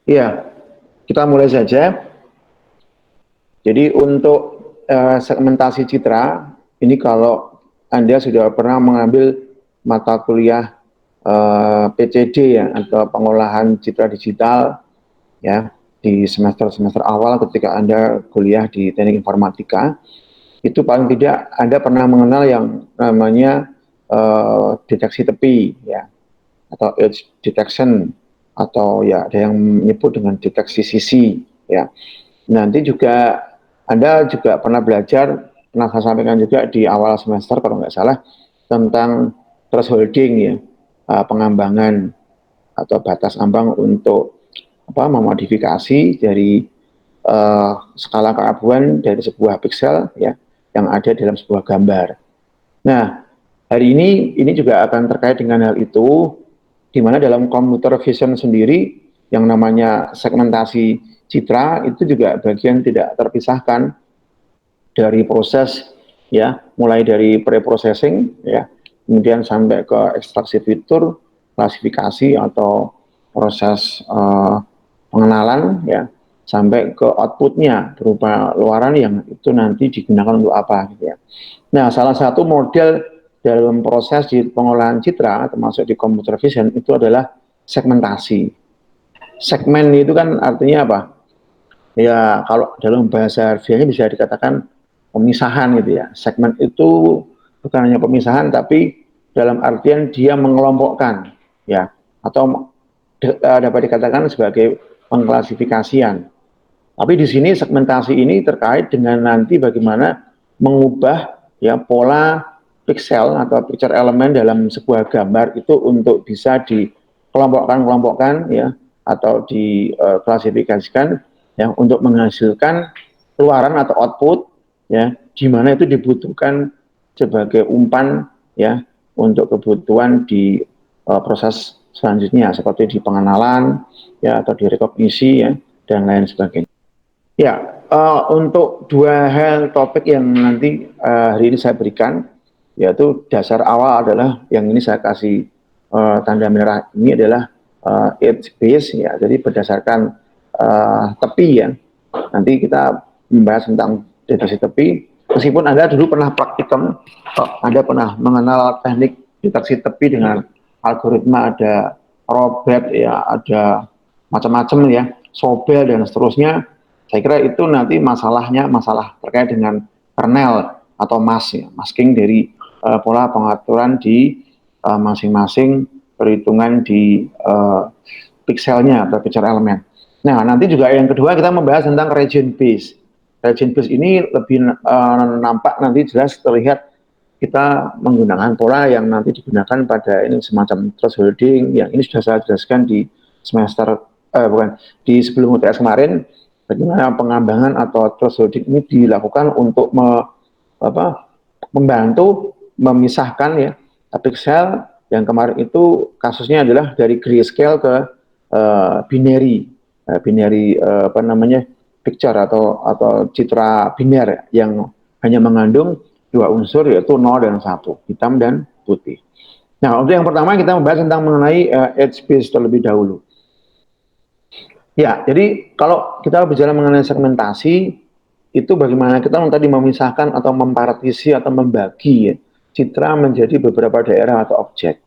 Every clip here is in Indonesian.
Iya, kita mulai saja. Jadi untuk segmentasi citra, ini kalau Anda sudah pernah mengambil mata kuliah PCD ya, atau pengolahan citra digital ya, di semester-semester awal ketika Anda kuliah di Teknik Informatika, itu paling tidak Anda pernah mengenal yang namanya deteksi tepi ya, atau edge detection, atau ya ada yang menyebut dengan deteksi sisi ya. Nanti juga Anda juga pernah belajar, pernah saya sampaikan juga di awal semester kalau nggak salah, tentang thresholding ya, pengambangan atau batas ambang untuk memodifikasi dari skala keabuan dari sebuah piksel ya yang ada dalam sebuah gambar. Nah, hari ini juga akan terkait dengan hal itu, di mana dalam computer vision sendiri yang namanya segmentasi citra itu juga bagian tidak terpisahkan dari proses ya, mulai dari pre-processing ya, kemudian sampai ke ekstraksi fitur, klasifikasi atau proses pengenalan ya, sampai ke outputnya berupa luaran yang itu nanti digunakan untuk apa gitu ya. Nah, salah satu model dalam proses di pengolahan citra termasuk di computer vision itu adalah segmentasi. Segmen itu kan artinya apa? Ya, kalau dalam bahasa harfiahnya bisa dikatakan pemisahan gitu ya. Segmen itu bukan hanya pemisahan, tapi dalam artian dia mengelompokkan ya, atau dapat dikatakan sebagai pengklasifikasian. Tapi di sini segmentasi ini terkait dengan nanti bagaimana mengubah ya pola piksel atau picture element dalam sebuah gambar itu untuk bisa dikelompokkan ya, atau diklasifikasikan ya untuk menghasilkan keluaran atau output ya, di mana itu dibutuhkan sebagai umpan ya untuk kebutuhan di proses selanjutnya seperti di pengenalan ya, atau di rekognisi ya, dan lain sebagainya. Ya, untuk dua hal topik yang nanti hari ini saya berikan, yaitu dasar awal adalah yang ini saya kasih tanda merah ini adalah edge base ya, jadi berdasarkan tepi ya. Nanti kita membahas tentang deteksi tepi. Meskipun Anda dulu pernah praktikum, Anda pernah mengenal teknik deteksi tepi dengan algoritma ada robot ya, ada macam-macam ya, Sobel dan seterusnya. Saya kira itu nanti masalah terkait dengan kernel atau mask ya, masking dari pola pengaturan di masing-masing perhitungan di pikselnya atau picture element. Nah, nanti juga yang kedua kita membahas tentang region base. Region base ini lebih nampak nanti jelas terlihat kita menggunakan pola yang nanti digunakan pada ini semacam thresholding yang ini sudah saya jelaskan di semester bukan di sebelum UTS kemarin, bagaimana pengambangan atau thresholding ini dilakukan untuk membantu memisahkan ya piksel yang kemarin itu kasusnya adalah dari grayscale ke binary picture atau citra biner yang hanya mengandung dua unsur yaitu 0 dan 1, hitam dan putih. Nah, untuk yang pertama kita membahas tentang mengenai edge base terlebih dahulu. Ya, jadi kalau kita bicara mengenai segmentasi, itu bagaimana kita tadi memisahkan atau mempartisi atau membagi ya, citra menjadi beberapa daerah atau objek.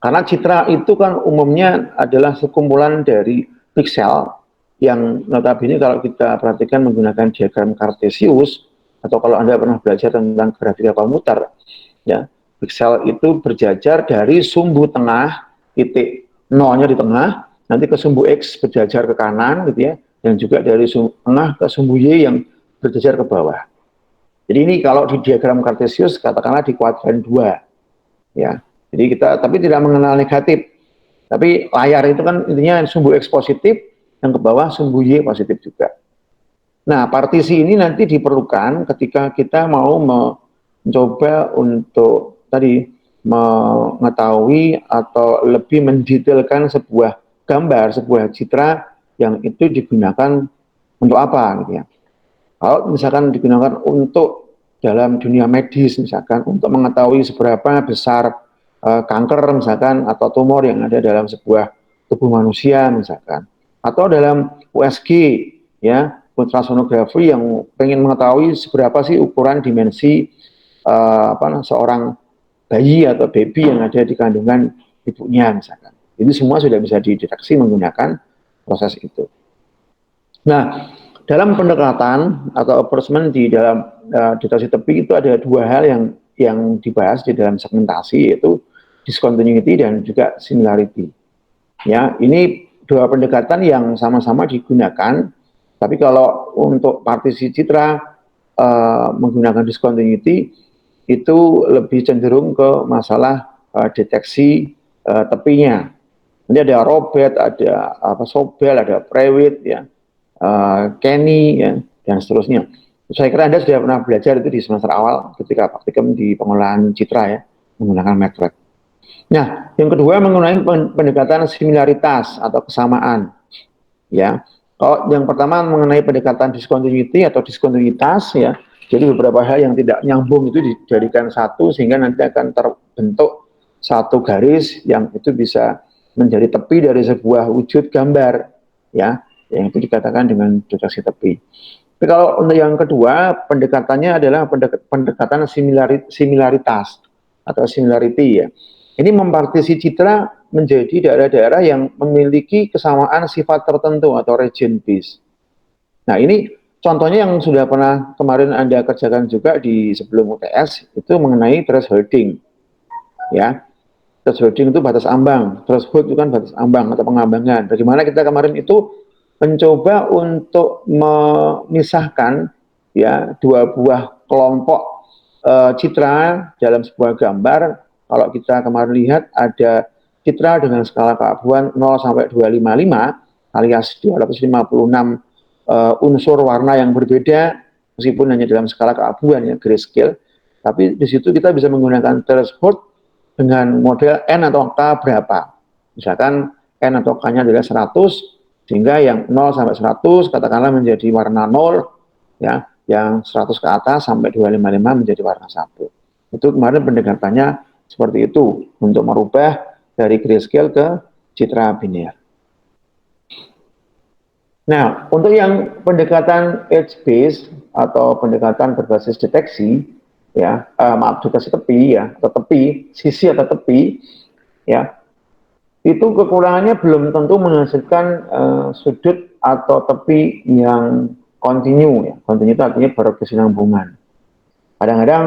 Karena citra itu kan umumnya adalah sekumpulan dari piksel yang notabene kalau kita perhatikan menggunakan diagram Cartesius, atau kalau Anda pernah belajar tentang grafika komputer, ya, piksel itu berjajar dari sumbu tengah, titik nolnya di tengah, nanti ke sumbu X berjajar ke kanan gitu ya, dan juga dari sumbu tengah ke sumbu Y yang berjajar ke bawah. Jadi ini kalau di diagram Cartesius katakanlah di kuadran 2 ya. Jadi kita tapi tidak mengenal negatif. Tapi layar itu kan intinya sumbu X positif, yang ke bawah sumbu Y positif juga. Nah, partisi ini nanti diperlukan ketika kita mau mencoba untuk tadi mengetahui atau lebih mendetailkan sebuah gambar, sebuah citra yang itu digunakan untuk apa gitu ya. Kalau misalkan digunakan untuk dalam dunia medis misalkan untuk mengetahui seberapa besar kanker misalkan atau tumor yang ada dalam sebuah tubuh manusia misalkan. atau dalam USG ya, ultrasonografi yang pengen mengetahui seberapa sih ukuran dimensi seorang bayi atau baby yang ada di kandungan ibunya misalkan. Itu semua sudah bisa dideteksi menggunakan proses itu. Nah, dalam pendekatan atau approachment di dalam deteksi tepi itu ada dua hal yang dibahas di dalam segmentasi, yaitu discontinuity dan juga similarity. Ya, ini dua pendekatan yang sama-sama digunakan, tapi kalau untuk partisi citra menggunakan discontinuity itu lebih cenderung ke masalah deteksi tepinya. Nanti ada Robert, ada Sobel, ada Prewitt, ya, Kenny, ya, dan seterusnya. Saya kira Anda sudah pernah belajar itu di semester awal ketika praktikum di pengolahan citra ya, menggunakan MATLAB. Nah, yang kedua mengenai pendekatan similaritas atau kesamaan. Ya, kalau yang pertama mengenai pendekatan discontinuity atau diskontinuitas ya, jadi beberapa hal yang tidak nyambung itu dijadikan satu sehingga nanti akan terbentuk satu garis yang itu bisa menjadi tepi dari sebuah wujud gambar, ya, yang itu dikatakan dengan deteksi tepi. Tapi kalau untuk yang kedua, pendekatannya adalah pendekatan similaritas atau similarity ya. Ini mempartisi citra menjadi daerah-daerah yang memiliki kesamaan sifat tertentu atau region base. Nah, ini contohnya yang sudah pernah kemarin Anda kerjakan juga di sebelum UTS itu mengenai thresholding. Ya. Thresholding itu batas ambang, threshold itu kan batas ambang atau pengambangan. Bagaimana kita kemarin itu mencoba untuk memisahkan ya dua buah kelompok citra dalam sebuah gambar. Kalau kita kemarin lihat ada citra dengan skala keabuan 0 sampai 255 alias 256 unsur warna yang berbeda meskipun hanya dalam skala keabuan ya, grayscale. Tapi di situ kita bisa menggunakan threshold dengan model N atau K berapa. Misalkan N atau K-nya adalah 100, sehingga yang 0 sampai 100 katakanlah menjadi warna 0, ya, yang 100 ke atas sampai 255 menjadi warna 1. Itu kemarin pendekatannya seperti itu untuk merubah dari grayscale ke citra biner. Nah, untuk yang pendekatan edge based atau pendekatan berbasis deteksi, ya, deteksi tepi ya, atau tepi, sisi atau tepi, ya, itu kekurangannya belum tentu menghasilkan sudut atau tepi yang kontinu ya. Kontinu itu artinya berkesinambungan. Kadang-kadang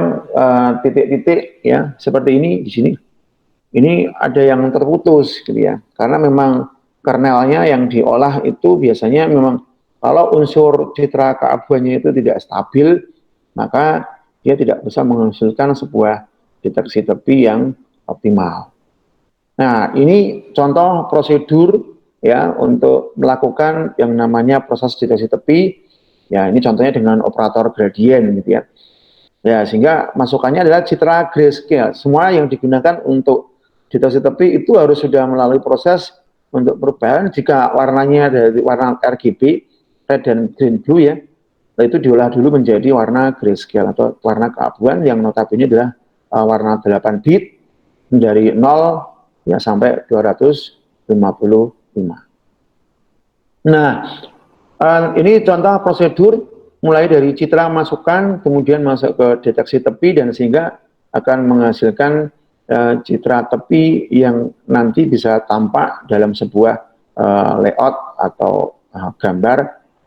titik-titik ya seperti ini di sini, ini ada yang terputus gitu ya. Karena memang kernelnya yang diolah itu biasanya memang kalau unsur citra keabuannya itu tidak stabil, maka dia tidak bisa menghasilkan sebuah deteksi tepi yang optimal. Nah, ini contoh prosedur ya untuk melakukan yang namanya proses deteksi tepi. Ya, ini contohnya dengan operator gradien gitu ya. Ya, sehingga masukannya adalah citra grayscale. Semua yang digunakan untuk deteksi tepi itu harus sudah melalui proses untuk perubahan. Jika warnanya dari warna RGB, red dan green blue ya, itu diolah dulu menjadi warna grayscale atau warna keabuan yang notabene adalah warna 8 bit dari 0 ya sampai 255. Nah, ini contoh prosedur mulai dari citra masukan, kemudian masuk ke deteksi tepi dan sehingga akan menghasilkan citra tepi yang nanti bisa tampak dalam sebuah layout atau gambar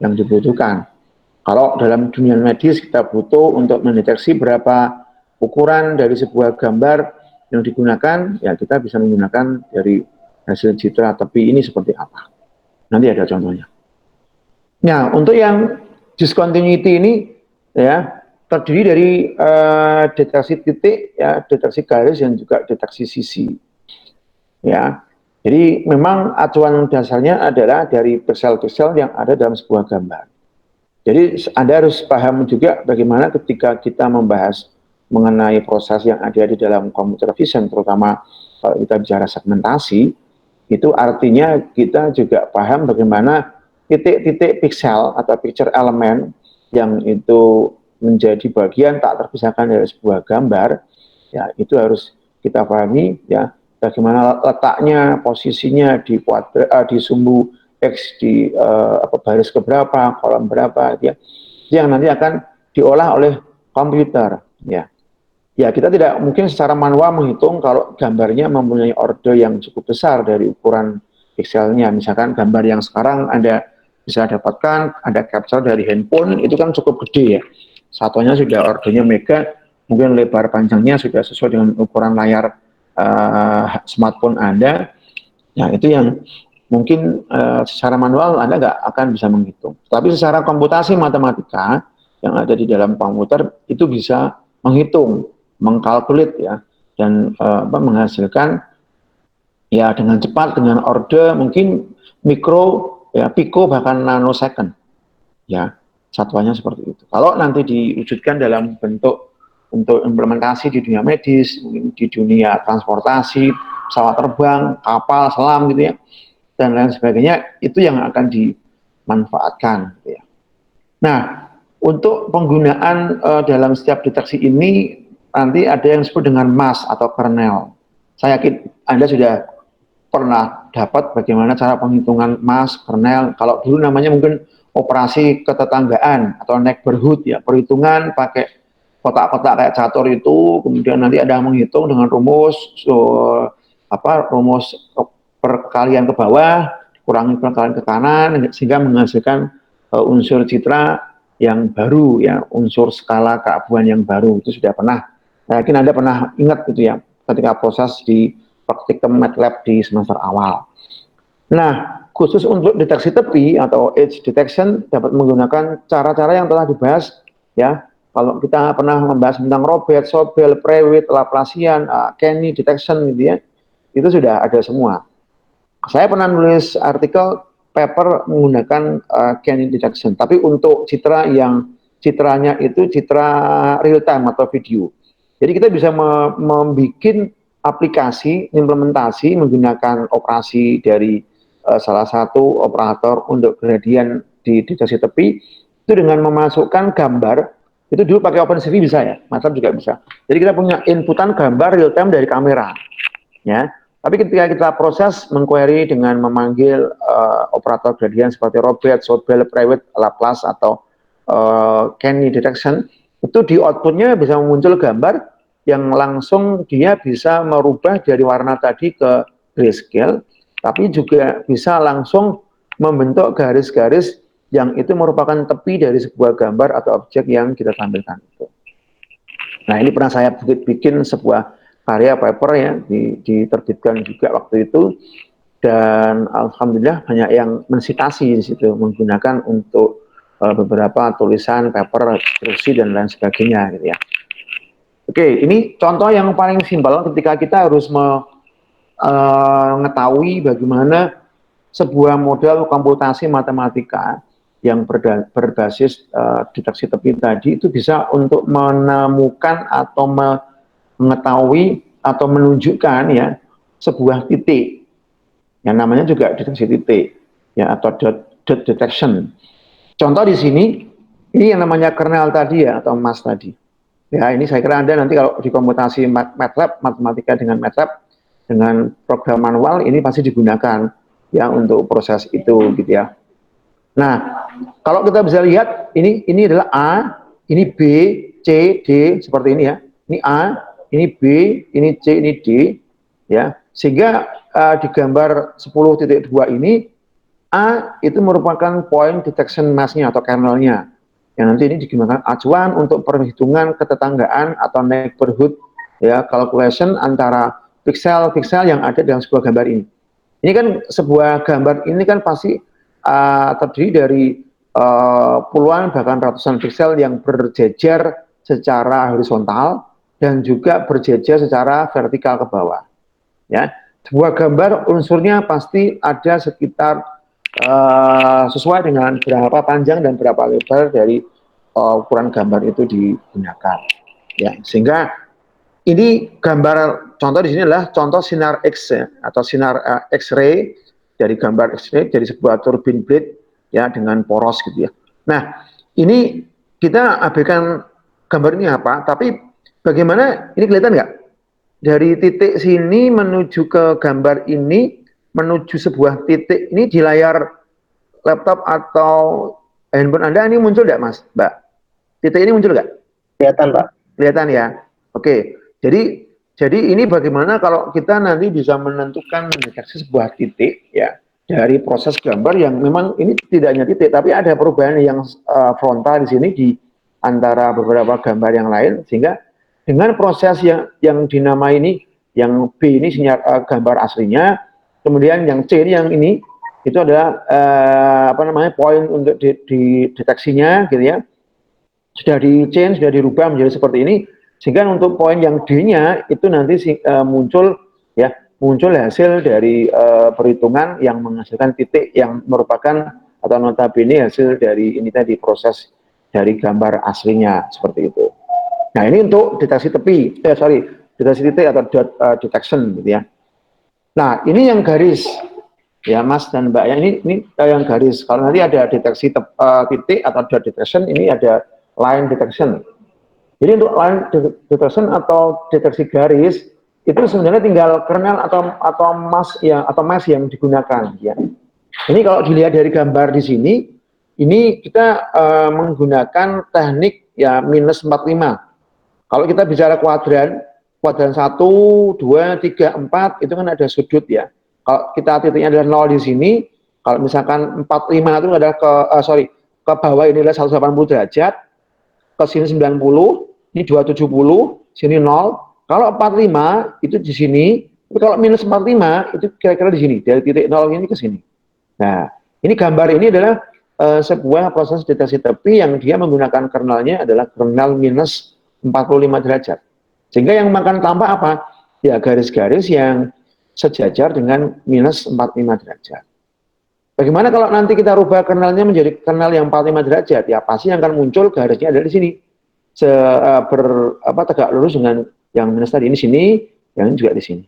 yang dibutuhkan. Kalau dalam dunia medis kita butuh untuk mendeteksi berapa ukuran dari sebuah gambar yang digunakan, ya kita bisa menggunakan dari hasil citra tepi ini seperti apa. Nanti ada contohnya. Nah, untuk yang discontinuity ini ya terdiri dari deteksi titik, ya, deteksi garis dan juga deteksi sisi. Ya, jadi memang acuan dasarnya adalah dari pixel-pixel yang ada dalam sebuah gambar. Jadi Anda harus paham juga bagaimana ketika kita membahas mengenai proses yang ada di dalam computer vision, terutama kalau kita bicara segmentasi, itu artinya kita juga paham bagaimana titik-titik pixel atau picture element yang itu menjadi bagian tak terpisahkan dari sebuah gambar, ya itu harus kita pahami ya bagaimana letaknya, posisinya di sumbu X di baris keberapa, kolom berapa, ya, yang nanti akan diolah oleh komputer, ya. Ya, kita tidak mungkin secara manual menghitung kalau gambarnya mempunyai order yang cukup besar dari ukuran pixelnya. Misalkan gambar yang sekarang Anda bisa dapatkan, ada capture dari handphone, itu kan cukup gede ya. Satunya sudah ordernya mega, mungkin lebar panjangnya sudah sesuai dengan ukuran layar smartphone Anda. Nah, itu yang mungkin secara manual Anda nggak akan bisa menghitung. Tapi secara komputasi matematika yang ada di dalam komputer itu bisa menghitung, mengkalkulit ya, dan menghasilkan ya dengan cepat, dengan order mungkin mikro, ya pico bahkan nanosecond, ya satuannya seperti itu. Kalau nanti diwujudkan dalam bentuk untuk implementasi di dunia medis, mungkin di dunia transportasi, pesawat terbang, kapal, selam gitu ya, dan lain sebagainya, itu yang akan dimanfaatkan. Gitu ya. Nah, untuk penggunaan dalam setiap deteksi ini nanti ada yang disebut dengan mask atau kernel. Saya yakin Anda sudah pernah dapat bagaimana cara penghitungan mask, kernel. Kalau dulu namanya mungkin operasi ketetanggaan atau neighborhood ya, perhitungan pakai kotak-kotak kayak catur itu, kemudian nanti ada menghitung dengan rumus rumus perkalian ke bawah, kurangi perkalian ke kanan sehingga menghasilkan unsur citra yang baru ya, unsur skala keabuan yang baru. Itu sudah pernah, saya yakin Anda pernah ingat gitu ya ketika proses di praktikum MATLAB di semester awal. Nah, khusus untuk deteksi tepi atau edge detection dapat menggunakan cara-cara yang telah dibahas ya. Kalau kita pernah membahas tentang Robert, Sobel, Prewitt, Laplacian, Kenny detection gitu ya, itu sudah ada semua. Saya pernah nulis artikel paper menggunakan Kenny detection, tapi untuk citra yang citranya itu citra real time atau video. Jadi kita bisa membuat aplikasi implementasi menggunakan operasi dari salah satu operator untuk gradient di deteksi tepi itu dengan memasukkan gambar, itu dulu pakai OpenCV bisa ya, MATLAB juga bisa. Jadi kita punya inputan gambar real time dari kamera, ya. Tapi ketika kita proses mengquery dengan memanggil operator gradient seperti Robert, Sobel, Prewitt, Laplace atau Kenny detection, itu di outputnya bisa muncul gambar yang langsung dia bisa merubah dari warna tadi ke grayscale, tapi juga bisa langsung membentuk garis-garis yang itu merupakan tepi dari sebuah gambar atau objek yang kita tampilkan itu. Nah, ini pernah saya bikin sebuah karya paper ya, diterbitkan juga waktu itu, dan alhamdulillah banyak yang mensitasi di situ menggunakan untuk beberapa tulisan paper, skripsi dan lain sebagainya gitu ya. Oke, ini contoh yang paling simpel ketika kita harus mengetahui bagaimana sebuah model komputasi matematika yang berbasis deteksi tepi tadi itu bisa untuk menemukan atau mengetahui atau menunjukkan ya sebuah titik yang namanya juga deteksi titik ya atau dot detection. Contoh di sini ini yang namanya kernel tadi ya atau mask tadi. Ya, ini saya kira Anda nanti kalau di komputasi MATLAB, matematika dengan MATLAB, dengan program manual, ini pasti digunakan ya untuk proses itu gitu ya. Nah, kalau kita bisa lihat, ini adalah A, ini B, C, D, seperti ini ya. Ini A, ini B, ini C, ini D, ya. Sehingga di gambar 10.2 ini, A itu merupakan point detection mask-nya atau kernelnya. Yang nanti ini digunakan acuan untuk perhitungan ketetanggaan atau neighborhood ya calculation antara pixel-pixel yang ada dalam sebuah gambar ini. Ini kan sebuah gambar ini kan pasti terdiri dari puluhan bahkan ratusan pixel yang berjejer secara horizontal dan juga berjejer secara vertikal ke bawah. Ya, sebuah gambar unsurnya pasti ada sekitar sesuai dengan berapa panjang dan berapa lebar dari ukuran gambar itu digunakan. Ya, sehingga ini gambar contoh di sini adalah contoh sinar X ya, atau sinar X-ray dari gambar X-ray dari sebuah turbine blade ya dengan poros gitu ya. Nah, ini kita abaikan gambar ini apa? Tapi bagaimana ini kelihatan nggak? Dari titik sini menuju ke gambar ini, menuju sebuah titik ini di layar laptop atau handphone Anda ini muncul nggak, Mas, Mbak? Titik ini muncul nggak? Kelihatan, Pak. Kelihatan ya. Oke. Jadi ini bagaimana kalau kita nanti bisa menentukan mendeteksi sebuah titik ya dari proses gambar yang memang ini tidak hanya titik tapi ada perubahan yang frontal di sini di antara beberapa gambar yang lain, sehingga dengan proses yang dinamai ini, yang B ini sinyal gambar aslinya, kemudian yang C ini yang ini itu adalah apa namanya poin untuk di deteksinya gitu ya, sudah di change, sudah dirubah menjadi seperti ini, sehingga untuk poin yang D-nya itu nanti muncul ya, muncul hasil dari perhitungan yang menghasilkan titik yang merupakan atau notabene hasil dari ini tadi proses dari gambar aslinya seperti itu. Nah, ini untuk deteksi tepi, deteksi titik atau detection gitu ya. Nah, ini yang garis ya, Mas dan Mbak ya, ini yang garis. Kalau nanti ada deteksi titik atau dot detection, ini ada line detection. Jadi untuk line detection atau deteksi garis itu sebenarnya tinggal kernel atau mask yang digunakan ya. Ini kalau dilihat dari gambar di sini, ini kita menggunakan teknik ya minus 45. Kalau kita bicara kuadran 1, 2, 3, 4 itu kan ada sudut ya. Kalau kita titiknya adalah 0 di sini, kalau misalkan 45 itu adalah ke bawah ini adalah 180 derajat, ke sini 90, ini 270, sini 0. Kalau 45 itu di sini, tapi kalau minus 45 itu kira-kira di sini, dari titik 0 ini ke sini. Nah, ini gambar ini adalah sebuah proses deteksi tepi yang dia menggunakan kernelnya adalah kernel minus 45 derajat. Sehingga yang makan tampak apa? Ya garis-garis yang sejajar dengan minus 45 derajat. Bagaimana kalau nanti kita rubah kernelnya menjadi kernel yang 45 derajat? Ya pasti yang akan muncul garisnya ada di sini. Tegak lurus dengan yang minus tadi, ini sini, yang juga di sini.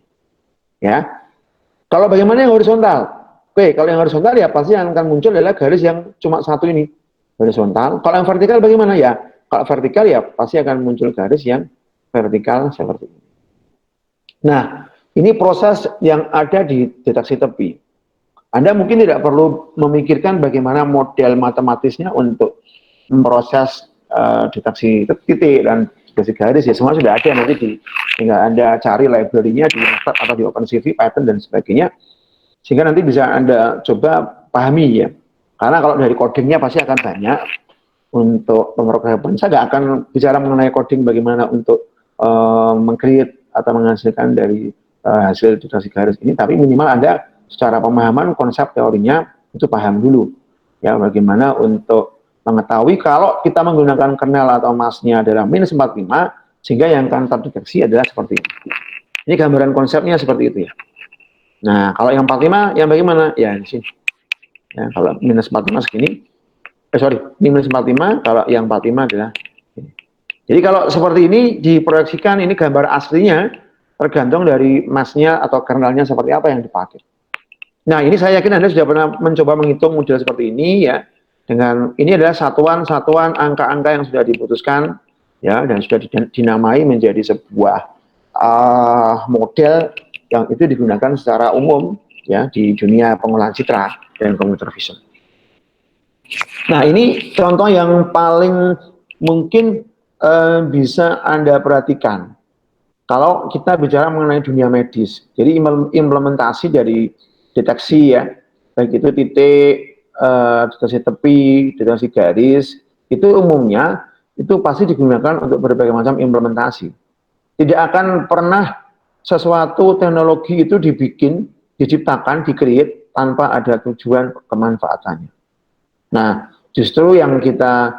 Ya. Kalau bagaimana yang horizontal? Oke, kalau yang horizontal ya pasti yang akan muncul adalah garis yang cuma satu ini, horizontal. Kalau yang vertikal bagaimana ya? Kalau vertikal ya pasti akan muncul garis yang vertikal seperti ini. Nah, ini proses yang ada di deteksi tepi. Anda mungkin tidak perlu memikirkan bagaimana model matematisnya untuk memproses deteksi titik dan deteksi garis, ya semua sudah ada, nanti tinggal Anda cari library-nya di MATLAB atau di OpenCV, Python dan sebagainya, sehingga nanti bisa Anda coba pahami ya. Karena kalau dari codingnya pasti akan banyak. Untuk pemrograman saya nggak akan bicara mengenai coding bagaimana untuk meng-create atau menghasilkan dari hasil deteksi garis ini, tapi minimal Anda secara pemahaman konsep teorinya itu paham dulu ya, bagaimana untuk mengetahui kalau kita menggunakan kernel atau masknya adalah minus 45 sehingga yang akan terdeteksi adalah seperti ini. Ini gambaran konsepnya seperti itu ya. Nah, kalau yang 45 yang bagaimana? Ya di sini. Ya, kalau minus 45 segini. Minus 45, kalau yang 45 adalah ini. Jadi kalau seperti ini diproyeksikan, ini gambar aslinya tergantung dari masknya atau kernelnya seperti apa yang dipakai. Nah, ini saya yakin Anda sudah pernah mencoba menghitung model seperti ini ya. Dengan ini adalah satuan-satuan angka-angka yang sudah diputuskan ya dan sudah dinamai menjadi sebuah model yang itu digunakan secara umum ya di dunia pengolahan citra dan computer vision. Nah, ini contoh yang paling mungkin bisa Anda perhatikan. Kalau kita bicara mengenai dunia medis, jadi implementasi dari deteksi ya, baik itu titik, deteksi tepi, deteksi garis, itu umumnya itu pasti digunakan untuk berbagai macam implementasi. Tidak akan pernah sesuatu teknologi itu dibikin, diciptakan, di-create tanpa ada tujuan kemanfaatannya. Nah, justru yang kita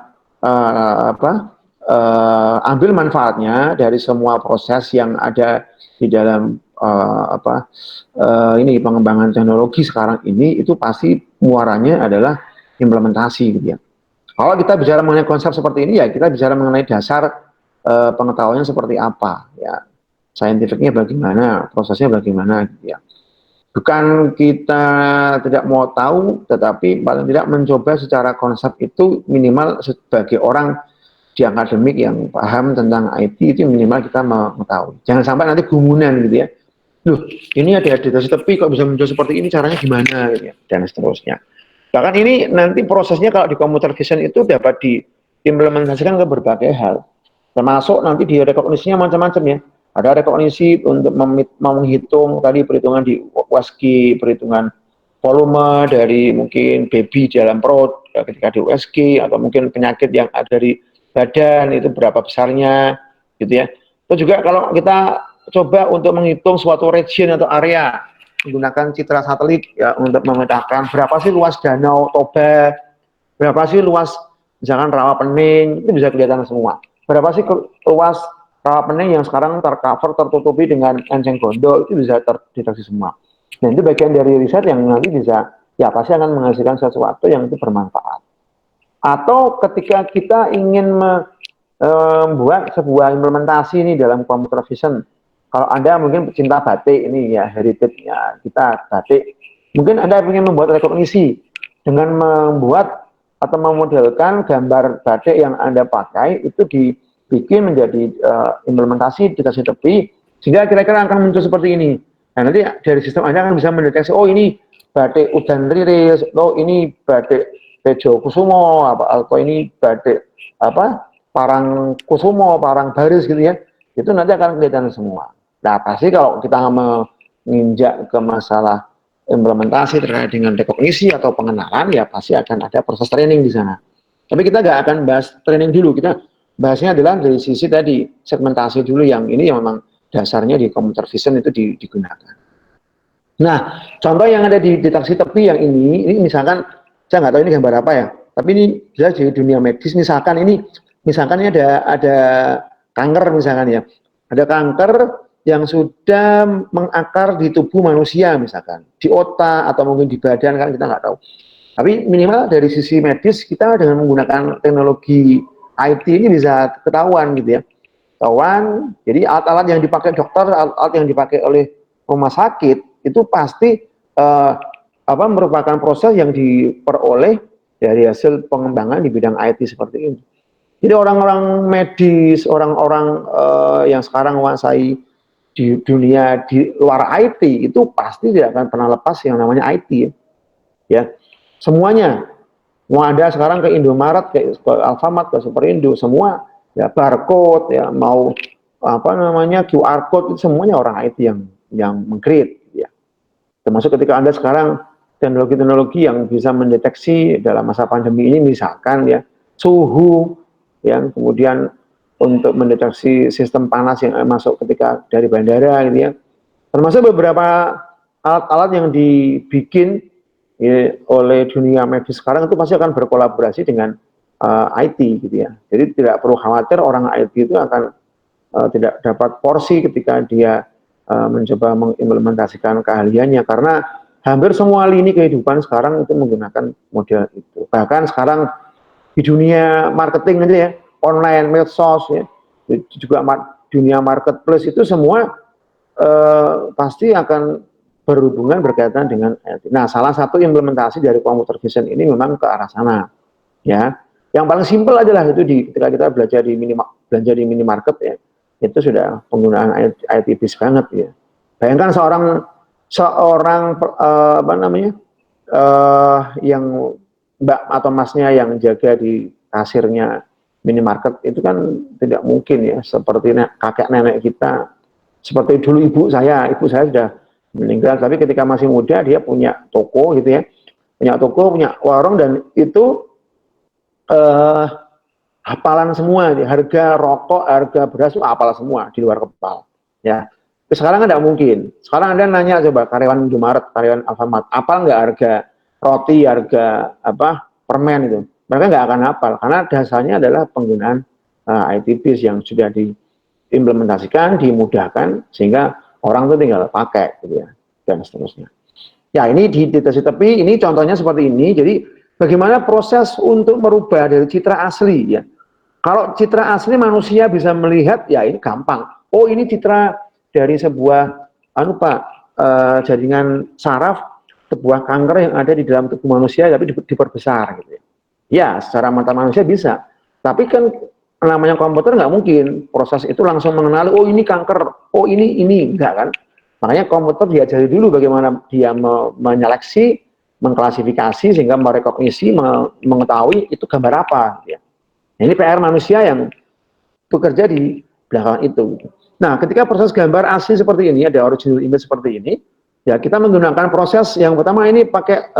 ambil manfaatnya dari semua proses yang ada di dalam ini pengembangan teknologi sekarang ini, itu pasti muaranya adalah implementasi gitu ya. Kalau kita bicara mengenai konsep seperti ini ya kita bicara mengenai dasar pengetahuannya seperti apa ya, saintifiknya bagaimana, prosesnya bagaimana gitu ya. Bukan kita tidak mau tahu, tetapi paling tidak mencoba secara konsep itu minimal sebagai orang di akademik yang paham tentang IT itu minimal kita mengetahui. Jangan sampai nanti gumunan gitu ya. Loh, ini ada deteksi tepi kok bisa muncul seperti ini, caranya gimana gitu ya, dan seterusnya. Bahkan ini nanti prosesnya kalau di computer vision itu dapat diimplementasikan ke berbagai hal. Termasuk nanti di rekognisinya macam-macam ya. Ada rekognisi untuk menghitung tadi perhitungan di USG, perhitungan volume dari mungkin baby dalam perut ketika di USG, atau mungkin penyakit yang ada di badan itu berapa besarnya gitu ya. Terus juga kalau kita coba untuk menghitung suatu region atau area menggunakan citra satelit ya untuk memetakan berapa sih luas danau Toba, berapa sih luas misalkan rawa pening, itu bisa kelihatan semua. Berapa sih luas rawa pening yang sekarang tertutupi dengan enceng gondok, itu bisa terdeteksi semua. Dan itu bagian dari riset yang nanti bisa ya pasti akan menghasilkan sesuatu yang itu bermanfaat. Atau ketika kita ingin membuat sebuah implementasi ini dalam computer vision, kalau Anda mungkin pecinta batik ini ya, heritage-nya kita batik, mungkin Anda ingin membuat rekognisi dengan membuat atau memodelkan gambar batik yang Anda pakai itu dibikin menjadi implementasi deteksi tepi, sehingga kira-kira akan muncul seperti ini. Nah, nanti dari sistem Anda akan bisa mendeteksi, oh ini batik Udan Riris, oh ini batik Tejo Kusumo, atau ini batik apa Parang Kusumo, Parang Baris gitu ya. Itu nanti akan kelihatan semua. Nah, pasti kalau kita menginjak ke masalah implementasi terkait dengan rekognisi atau pengenalan, ya pasti akan ada proses training di sana. Tapi kita nggak akan bahas training dulu, kita bahasnya adalah dari sisi tadi, segmentasi dulu yang ini yang memang dasarnya di computer vision itu digunakan. Nah, contoh yang ada di deteksi tepi yang ini misalkan, saya nggak tahu ini gambar apa ya, tapi ini jelas di dunia medis, misalkan ini ada kanker misalkan ya, ada kanker yang sudah mengakar di tubuh manusia misalkan, di otak atau mungkin di badan kan kita nggak tahu. Tapi minimal dari sisi medis kita dengan menggunakan teknologi IT ini bisa ketahuan gitu ya. Ketahuan, jadi alat-alat yang dipakai dokter, alat-alat yang dipakai oleh rumah sakit itu pasti merupakan proses yang diperoleh dari hasil pengembangan di bidang IT seperti ini. Jadi orang-orang medis, orang-orang yang sekarang menguasai di dunia di luar IT itu pasti tidak akan pernah lepas yang namanya IT ya. Semuanya mau ada sekarang ke Indomaret, ke Alfamart, ke Superindo, semua ya barcode ya, mau apa namanya QR code, itu semuanya orang IT yang meng-create ya. Termasuk ketika Anda sekarang teknologi-teknologi yang bisa mendeteksi dalam masa pandemi ini misalkan ya suhu yang kemudian untuk mendeteksi sistem panas yang masuk ketika dari bandara gitu ya. Termasuk beberapa alat-alat yang dibikin ya, oleh dunia medis sekarang itu pasti akan berkolaborasi dengan IT gitu ya. Jadi tidak perlu khawatir orang IT itu akan tidak dapat porsi ketika dia mencoba mengimplementasikan keahliannya, karena hampir semua lini kehidupan sekarang itu menggunakan model itu. Bahkan sekarang di dunia marketing aja ya, online, medsos ya, juga dunia marketplace itu semua pasti akan berhubungan berkaitan dengan IT. Nah, salah satu implementasi dari computer vision ini memang ke arah sana, ya. Yang paling simpel adalah itu ketika kita belajar belanja di minimarket ya, itu sudah penggunaan IT bis banget ya. Bayangkan seorang apa namanya yang mbak atau masnya yang jaga di kasirnya minimarket itu kan tidak mungkin ya seperti kakek nenek kita, seperti dulu ibu saya sudah meninggal, tapi ketika masih muda dia punya toko gitu ya, punya warung, dan itu hafalan semua, harga rokok, harga beras itu hafal semua di luar kepala ya. Sekarang kan tidak mungkin. Sekarang Anda nanya coba karyawan Indomaret, karyawan Alfamart, hafal nggak harga roti, harga permen itu? Mereka nggak akan hafal karena dasarnya adalah penggunaan IT bis yang sudah diimplementasikan, dimudahkan sehingga orang itu tinggal pakai gitu ya, dan seterusnya. Ya, ini di deteksi tepi ini contohnya seperti ini. Jadi bagaimana proses untuk merubah dari citra asli ya. Kalau citra asli manusia bisa melihat ya ini gampang. Oh, ini citra dari sebuah jaringan saraf sebuah kanker yang ada di dalam tubuh manusia tapi diperbesar gitu ya. Ya, secara mata manusia bisa. Tapi kan namanya komputer nggak mungkin proses itu langsung mengenali, oh ini kanker, oh ini enggak kan. Makanya komputer diajari dulu bagaimana dia menyeleksi mengklasifikasi sehingga merekognisi, mengetahui itu gambar apa. Ya. Nah, ini PR manusia yang bekerja di belakang itu. Nah, ketika proses gambar asli seperti ini, ada original image seperti ini, ya kita menggunakan proses yang pertama ini pakai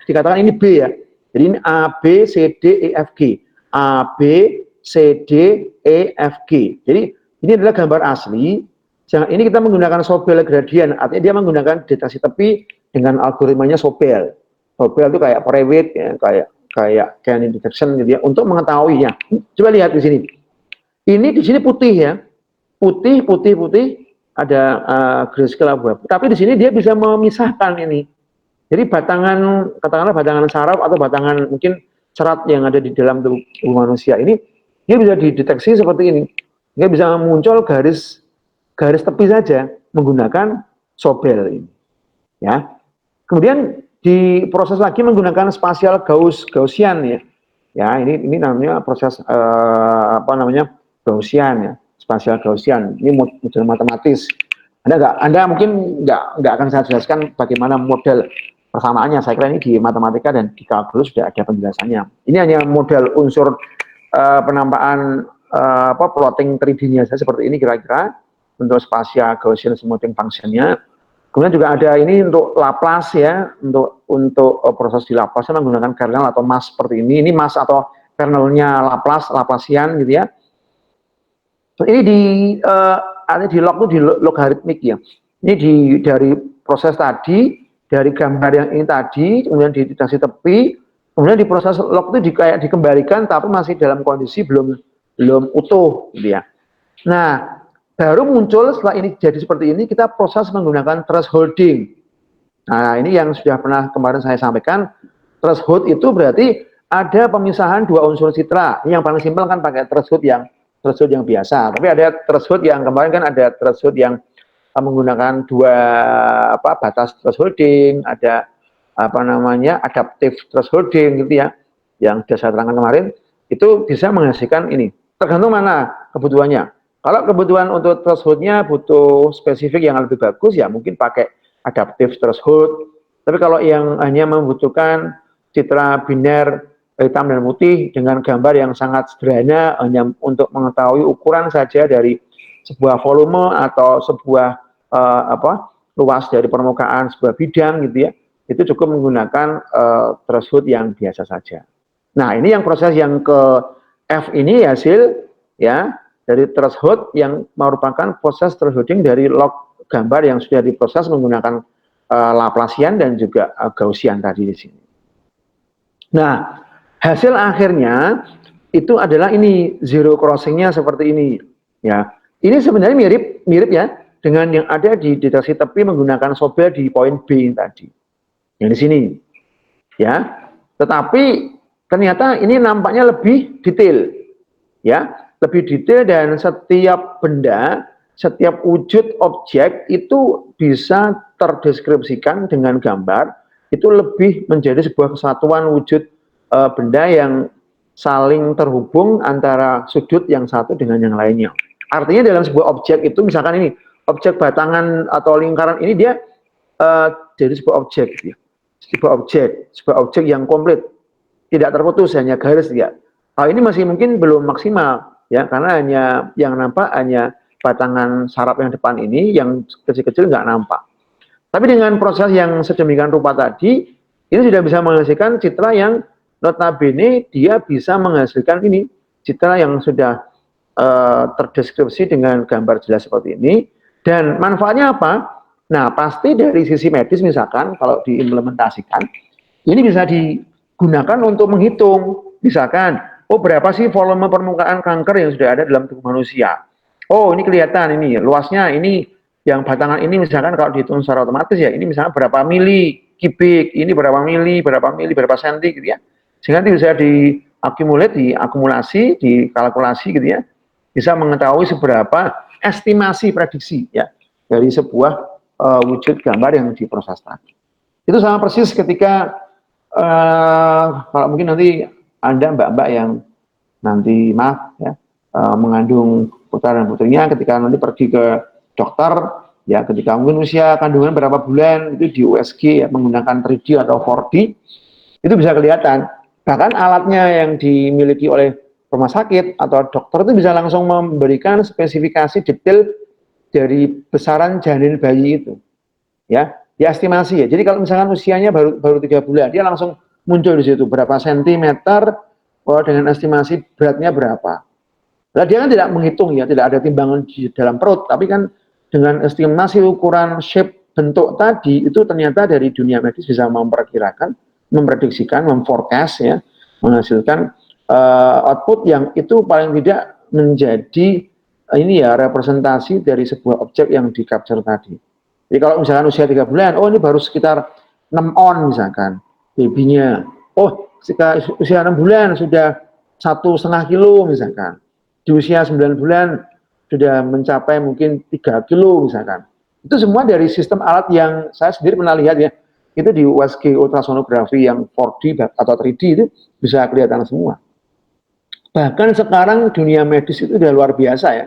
dikatakan ini B ya. Jadi ini A, B, C, D, E, F, G. A, B, C, D, E, F, G. Jadi ini adalah gambar asli. Ini kita menggunakan Sobel gradient, artinya dia menggunakan deteksi tepi dengan algoritmanya Sobel. Sobel itu kayak private, ya, kayak canyon detection gitu ya, untuk mengetahuinya. Coba lihat di sini. Ini di sini putih ya, putih, ada grayscale abu-abu. Tapi di sini dia bisa memisahkan ini. Jadi batangan, katakanlah batangan saraf atau batangan mungkin serat yang ada di dalam tubuh manusia ini, dia bisa dideteksi seperti ini. Dia bisa muncul garis tepi saja menggunakan Sobel ini. Ya. Kemudian diproses lagi menggunakan spasial Gaussian ya. Ya, ini namanya proses Gaussian ya, spasial Gaussian. Ini model matematis. Anda mungkin nggak akan saya jelaskan bagaimana model persamaannya. Saya kira ini di matematika dan di kalkulus sudah ada penjelasannya. Ini hanya model unsur penampakan plotting 3D-nya saja seperti ini kira-kira untuk spasial Gaussian smoothing function-nya. Kemudian juga ada ini untuk Laplace ya, untuk proses di Laplace menggunakan kernel atau mass seperti ini. Ini mass atau kernelnya Laplacian gitu ya. Ini di log itu di logaritmik ya. Ini dari proses tadi, dari gambar yang ini tadi, kemudian dideteksi tepi, kemudian di proses log itu kayak dikembalikan, tapi masih dalam kondisi belum utuh, gitu ya. Nah, baru muncul setelah ini jadi seperti ini, kita proses menggunakan thresholding. Nah, ini yang sudah pernah kemarin saya sampaikan. Threshold itu berarti ada pemisahan dua unsur citra. Ini yang paling simpel kan pakai threshold yang biasa. Tapi ada threshold yang kemarin kan ada threshold yang menggunakan dua batas thresholding, ada adaptive thresholding gitu ya, yang sudah saya terangkan kemarin. Itu bisa menghasilkan ini. Tergantung mana kebutuhannya. Kalau kebutuhan untuk thresholdnya butuh spesifik yang lebih bagus, ya mungkin pakai adaptive threshold. Tapi kalau yang hanya membutuhkan citra biner hitam dan putih dengan gambar yang sangat sederhana, hanya untuk mengetahui ukuran saja dari sebuah volume atau sebuah luas dari permukaan sebuah bidang gitu ya, itu cukup menggunakan threshold yang biasa saja. Nah, ini yang proses yang ke F ini hasil ya dari threshold yang merupakan proses thresholding dari log gambar yang sudah diproses menggunakan Laplacian dan juga Gaussian tadi di sini. Nah, hasil akhirnya itu adalah ini zero crossing-nya seperti ini. Ya, ini sebenarnya mirip ya dengan yang ada di deteksi tepi menggunakan Sobel di poin B tadi. Yang di sini. Ya. Tetapi ternyata ini nampaknya lebih detail. Ya, lebih detail dan setiap benda, setiap wujud objek itu bisa terdeskripsikan dengan gambar, itu lebih menjadi sebuah kesatuan wujud benda yang saling terhubung antara sudut yang satu dengan yang lainnya. Artinya dalam sebuah objek itu, misalkan ini, objek batangan atau lingkaran ini dia jadi sebuah objek, gitu ya. Sebuah objek yang komplit, tidak terputus, hanya garis ya. Ini masih mungkin belum maksimal ya, karena hanya yang nampak hanya batangan saraf yang depan ini, yang kecil-kecil nggak nampak. Tapi dengan proses yang sedemikian rupa tadi, ini sudah bisa menghasilkan citra yang notabene dia bisa menghasilkan ini citra yang sudah terdeskripsi dengan gambar jelas seperti ini. Dan manfaatnya apa? Nah, pasti dari sisi medis misalkan kalau diimplementasikan, ini bisa digunakan untuk menghitung. Misalkan, oh berapa sih volume permukaan kanker yang sudah ada dalam tubuh manusia? Oh, ini kelihatan ini luasnya, ini yang batangan ini misalkan kalau dihitung secara otomatis ya, ini misalnya berapa mili kubik, ini berapa senti gitu ya. Sehingga nanti bisa diakumulasi, dikalkulasi gitu ya. Bisa mengetahui seberapa estimasi prediksi ya dari sebuah wujud gambar yang diproses tadi. Itu sama persis ketika kalau mungkin nanti Anda mbak-mbak yang nanti mengandung putra dan putrinya, ketika nanti pergi ke dokter, Ya, ketika mungkin usia kandungan berapa bulan itu di USG ya, menggunakan 3D atau 4D itu bisa kelihatan. Bahkan alatnya yang dimiliki oleh rumah sakit atau dokter itu bisa langsung memberikan spesifikasi detail dari besaran janin bayi itu. Ya, diestimasi ya. Jadi kalau misalkan usianya baru 3 bulan, dia langsung muncul di situ berapa sentimeter, dengan estimasi beratnya berapa. Nah, dia kan tidak menghitung ya, tidak ada timbangan di dalam perut, tapi kan dengan estimasi ukuran shape bentuk tadi itu ternyata dari dunia medis bisa memperkirakan, memprediksikan, memforecast ya, menghasilkan output yang itu paling tidak menjadi ini ya representasi dari sebuah objek yang di capture tadi. Jadi kalau misalkan usia 3 bulan, oh ini baru sekitar 6 on misalkan babynya. Oh, usia 6 bulan sudah 1,5 kilo misalkan. Di usia 9 bulan sudah mencapai mungkin 3 kilo misalkan. Itu semua dari sistem alat yang saya sendiri pernah lihat ya. Itu di USG ultrasonografi yang 4D atau 3D itu bisa kelihatan semua. Bahkan sekarang dunia medis itu sudah luar biasa ya.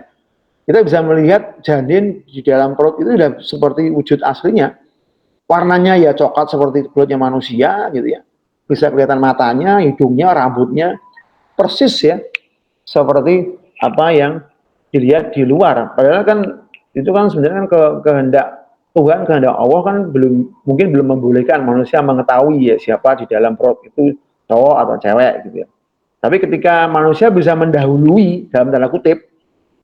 Kita bisa melihat janin di dalam perut itu sudah seperti wujud aslinya. Warnanya ya coklat seperti kulitnya manusia gitu ya. Bisa kelihatan matanya, hidungnya, rambutnya, persis ya seperti apa yang dilihat di luar. Padahal kan itu kan sebenarnya kan kehendak Tuhan, kehendak Allah kan mungkin belum membolehkan manusia mengetahui ya siapa di dalam perut itu cowok atau cewek gitu ya. Tapi ketika manusia bisa mendahului dalam tanda kutip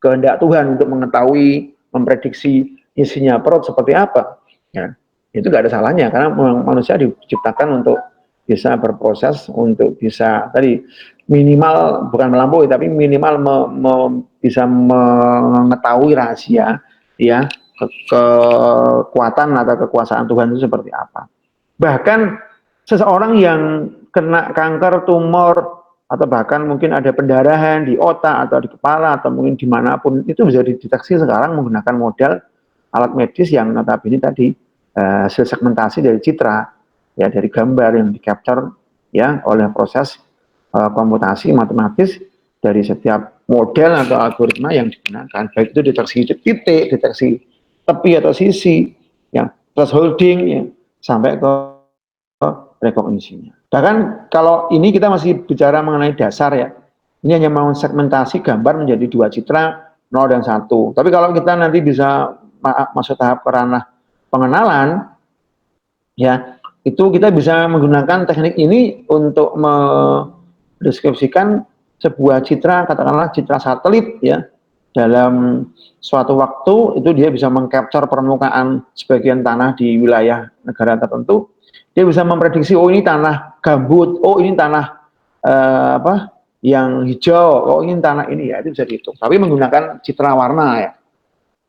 kehendak Tuhan untuk mengetahui, memprediksi isinya perut seperti apa, ya, itu nggak ada salahnya karena manusia diciptakan untuk bisa berproses, untuk bisa tadi minimal bukan melampaui tapi minimal bisa mengetahui rahasia ya kekuatan atau kekuasaan Tuhan itu seperti apa. Bahkan seseorang yang kena kanker, tumor, atau bahkan mungkin ada pendarahan di otak atau di kepala atau mungkin dimanapun itu bisa dideteksi sekarang menggunakan model alat medis yang notabene tadi hasil segmentasi dari citra ya, dari gambar yang di capture ya oleh proses komputasi matematis dari setiap model atau algoritma yang digunakan, baik itu deteksi titik, deteksi tepi atau sisi, yang thresholding ya, sampai ke rekognisinya. Bahkan kalau ini kita masih bicara mengenai dasar ya, ini hanya mau segmentasi gambar menjadi 2 citra 0 dan 1. Tapi kalau kita nanti bisa masuk tahap ke ranah pengenalan, ya itu kita bisa menggunakan teknik ini untuk mendeskripsikan sebuah citra, katakanlah citra satelit ya, dalam suatu waktu itu dia bisa mengcapture permukaan sebagian tanah di wilayah negara tertentu. Dia bisa memprediksi, oh ini tanah gambut, oh ini tanah yang hijau, oh ini tanah ini ya, itu bisa dihitung. Tapi menggunakan citra warna ya.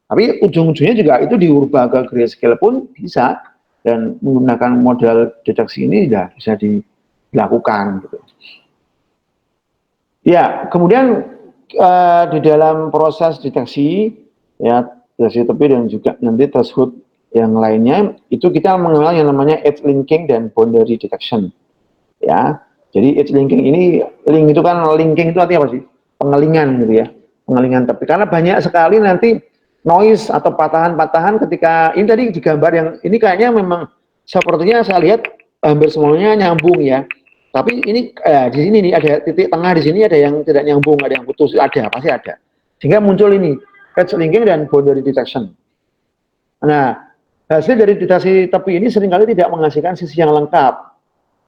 Tapi ujung-ujungnya juga itu diubah ke grayscale pun bisa, dan menggunakan model deteksi ini ya bisa dilakukan gitu. Ya, kemudian di dalam proses deteksi ya, deteksi tepi dan juga nanti threshold yang lainnya itu kita mengenal yang namanya edge linking dan boundary detection ya. Jadi edge linking ini, link itu kan, linking itu artinya apa sih? Pengelingan gitu ya, pengelingan tepi, karena banyak sekali nanti noise atau patahan-patahan ketika ini tadi di gambar yang ini kayaknya memang sepertinya saya lihat hampir semuanya nyambung ya. Tapi ini di sini nih ada titik tengah, di sini ada yang tidak nyambung, ada yang putus, ada pasti ada. Sehingga muncul ini edge linking dan boundary detection. Nah, hasil dari deteksi tepi ini seringkali tidak menghasilkan sisi yang lengkap.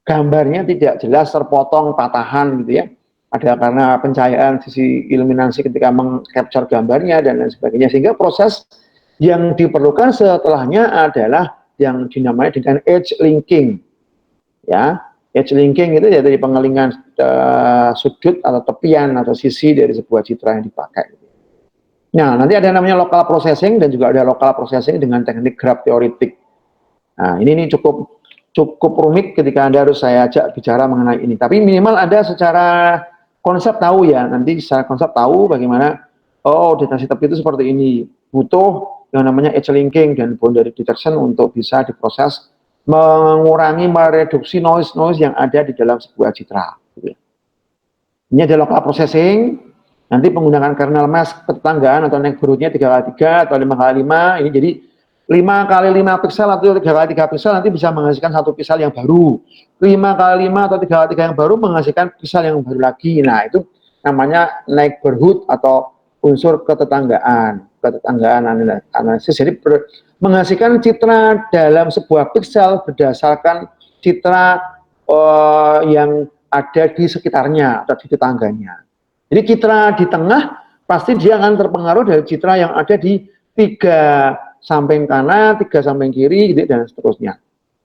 Gambarnya tidak jelas, terpotong, patahan gitu ya. Ada karena pencahayaan, sisi iluminasi ketika mengcapture gambarnya dan lain sebagainya. Sehingga proses yang diperlukan setelahnya adalah yang dinamai dengan edge linking. Ya, edge linking itu ya dari pengelingan sudut atau tepian atau sisi dari sebuah citra yang dipakai. Nah, nanti ada namanya local processing dan juga ada local processing dengan teknik graph teoretik. Nah, ini cukup rumit ketika Anda harus saya ajak bicara mengenai ini. Tapi minimal Anda secara konsep tahu ya, nanti secara konsep tahu bagaimana, oh deteksi tepi itu seperti ini. Butuh yang namanya edge linking dan boundary detection untuk bisa diproses, mengurangi, mereduksi noise yang ada di dalam sebuah citra. Ini ada local processing, nanti menggunakan kernel mask ketanggaan atau neighborhoodnya 3x3 atau 5x5, ini jadi 5 kali 5 piksel atau 3 kali 3 piksel nanti bisa menghasilkan 1 piksel yang baru. 5 kali 5 atau 3 kali 3 yang baru menghasilkan piksel yang baru lagi. Nah, itu namanya neighborhood atau unsur ketetanggaan analisis. Jadi menghasilkan citra dalam sebuah piksel berdasarkan citra yang ada di sekitarnya atau di tetangganya. Jadi citra di tengah pasti dia akan terpengaruh dari citra yang ada di 3 samping kanan, 3 samping kiri, gitu, dan seterusnya.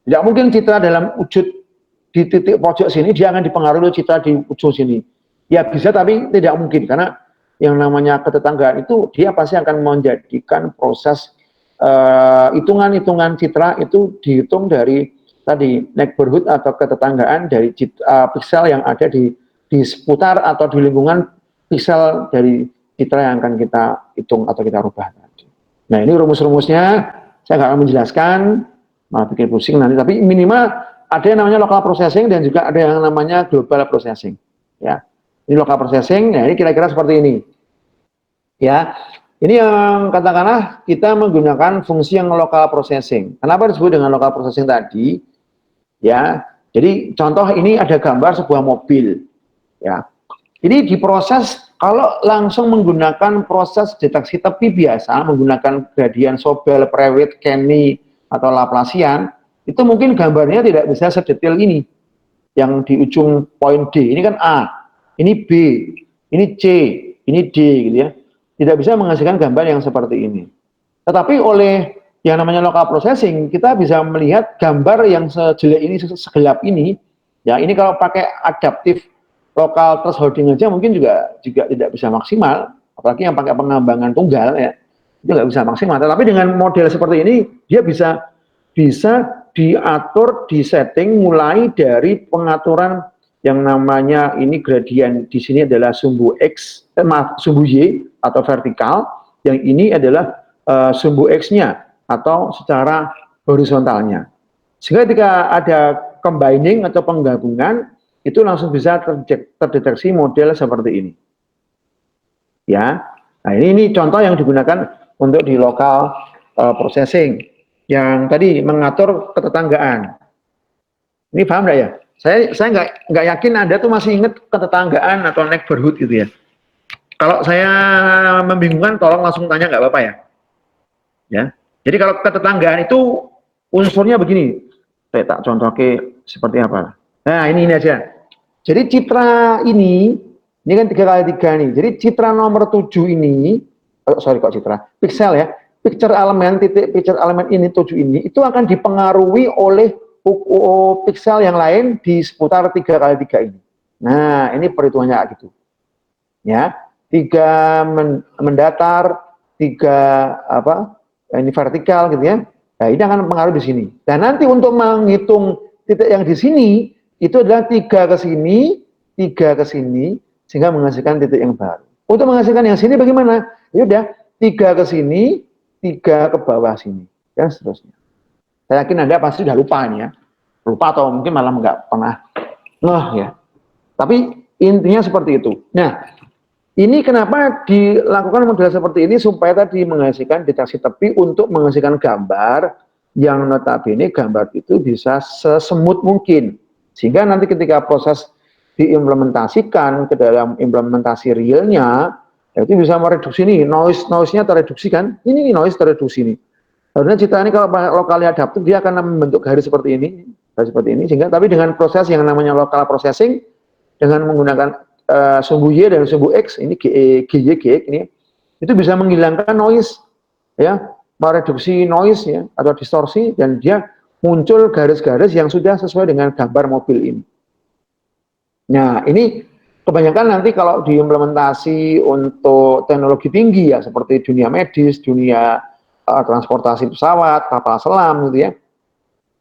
Tidak mungkin citra dalam wujud di titik pojok sini dia akan dipengaruhi oleh citra di ujung sini. Ya bisa, tapi tidak mungkin karena yang namanya ketetanggaan itu dia pasti akan menjadikan proses hitungan-hitungan citra itu dihitung dari tadi neighborhood atau ketetanggaan dari piksel yang ada di seputar atau di lingkungan piksel dari citra yang akan kita hitung atau kita rubah. Nah, ini rumus-rumusnya saya nggak akan menjelaskan, malah bikin pusing nanti. Tapi minimal ada yang namanya local processing dan juga ada yang namanya global processing. Ya, ini local processing. Nah, ini kira-kira seperti ini. Ya, ini yang katakanlah kita menggunakan fungsi yang local processing. Kenapa disebut dengan local processing tadi? Ya, jadi contoh ini ada gambar sebuah mobil. Ya, ini diproses. Kalau langsung menggunakan proses deteksi tepi biasa, menggunakan gradient Sobel, Prewitt, Kenny, atau Laplacian, itu mungkin gambarnya tidak bisa sedetail ini. Yang di ujung poin D, ini kan A, ini B, ini C, ini D, gitu ya. Tidak bisa menghasilkan gambar yang seperti ini. Tetapi oleh yang namanya local processing, kita bisa melihat gambar yang sejelek ini, segelap ini, ya ini kalau pakai adaptif local thresholding aja mungkin juga tidak bisa maksimal, apalagi yang pakai pengembangan tunggal ya, itu nggak bisa maksimal. Tetapi dengan model seperti ini dia bisa diatur, disetting mulai dari pengaturan yang namanya ini gradien di sini adalah sumbu X, sumbu Y atau vertikal, yang ini adalah sumbu X-nya atau secara horizontalnya. Sehingga ketika ada combining atau penggabungan itu langsung bisa terdeteksi model seperti ini. Ya, nah ini contoh yang digunakan untuk di local processing yang tadi mengatur ketetanggaan. Ini paham nggak ya? Saya nggak yakin Anda tuh masih ingat ketetanggaan atau neighborhood gitu ya. Kalau saya membingungkan, tolong langsung tanya nggak apa-apa ya. Ya, jadi kalau ketetanggaan itu unsurnya begini. Saya tak contohnya seperti apa. Nah, ini aja. Jadi citra ini kan 3 kali 3 nih. Jadi citra nomor 7 ini, piksel ya. Picture element, titik picture element ini 7 ini, itu akan dipengaruhi oleh piksel yang lain di seputar 3 kali 3 ini. Nah, ini perhitungannya gitu. Ya, 3 mendatar, 3 ini vertikal gitu ya. Nah, ini akan mempengaruhi di sini. Dan nanti untuk menghitung titik yang di sini, itu adalah 3 ke sini, 3 ke sini, sehingga menghasilkan titik yang baru. Untuk menghasilkan yang sini bagaimana? Ya udah, 3 ke sini, 3 ke bawah sini, dan seterusnya. Saya yakin Anda pasti sudah lupa ini ya. Lupa atau mungkin malah nggak pernah ya. Tapi intinya seperti itu. Nah, ini kenapa dilakukan model seperti ini supaya tadi menghasilkan deteksi tepi untuk menghasilkan gambar yang notabene gambar itu bisa sesemut mungkin. Sehingga nanti ketika proses diimplementasikan ke dalam implementasi realnya, itu bisa mereduksi nih, noise-nya tereduksi kan, ini noise tereduksi nih. Harusnya citra ini kalau lokalnya adaptif, dia akan membentuk garis seperti ini, sehingga tapi dengan proses yang namanya local processing, dengan menggunakan sumbu Y dan sumbu X, ini GY, GX ini, itu bisa menghilangkan noise, ya, mereduksi noise ya, atau distorsi, dan dia muncul garis-garis yang sudah sesuai dengan gambar mobil ini. Nah, ini kebanyakan nanti kalau diimplementasi untuk teknologi tinggi ya, seperti dunia medis, dunia transportasi pesawat, kapal selam gitu ya,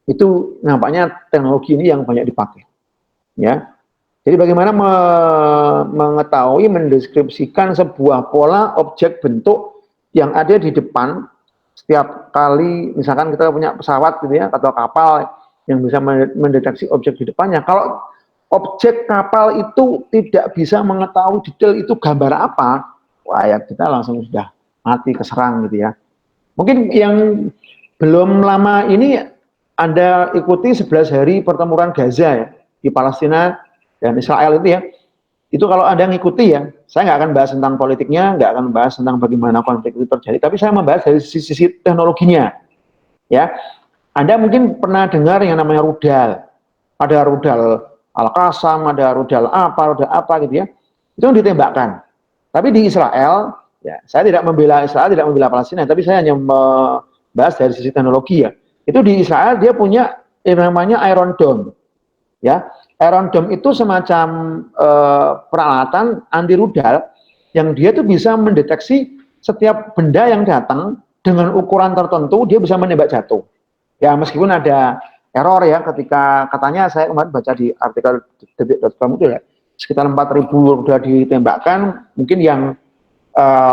itu nampaknya teknologi ini yang banyak dipakai. Ya, jadi bagaimana mengetahui, mendeskripsikan sebuah pola objek bentuk yang ada di depan setiap kali, misalkan kita punya pesawat gitu ya, atau kapal yang bisa mendeteksi objek di depannya. Kalau objek kapal itu tidak bisa mengetahui detail itu gambar apa, wah ya kita langsung sudah mati keserang gitu ya. Mungkin yang Belum lama ini Anda ikuti 11 hari pertempuran Gaza ya, di Palestina dan Israel itu ya. Itu kalau Anda ngikuti ya, saya nggak akan bahas tentang politiknya, nggak akan bahas tentang bagaimana konflik itu terjadi, tapi saya membahas dari sisi teknologinya. Ya, Anda mungkin pernah dengar yang namanya rudal. Ada rudal Al-Qassam, ada rudal apa gitu ya. Itu ditembakkan. Tapi di Israel, ya, saya tidak membela Israel, tidak membela Palestina, tapi saya hanya membahas dari sisi teknologi ya. Itu di Israel dia punya yang namanya Iron Dome. Ya, Iron Dome itu semacam peralatan anti rudal yang dia tuh bisa mendeteksi setiap benda yang datang dengan ukuran tertentu, dia bisa menembak jatuh. Ya, meskipun ada error ya ketika katanya saya kemarin baca di artikel detik.com itu ya, sekitar 4.000 sudah ditembakkan, mungkin yang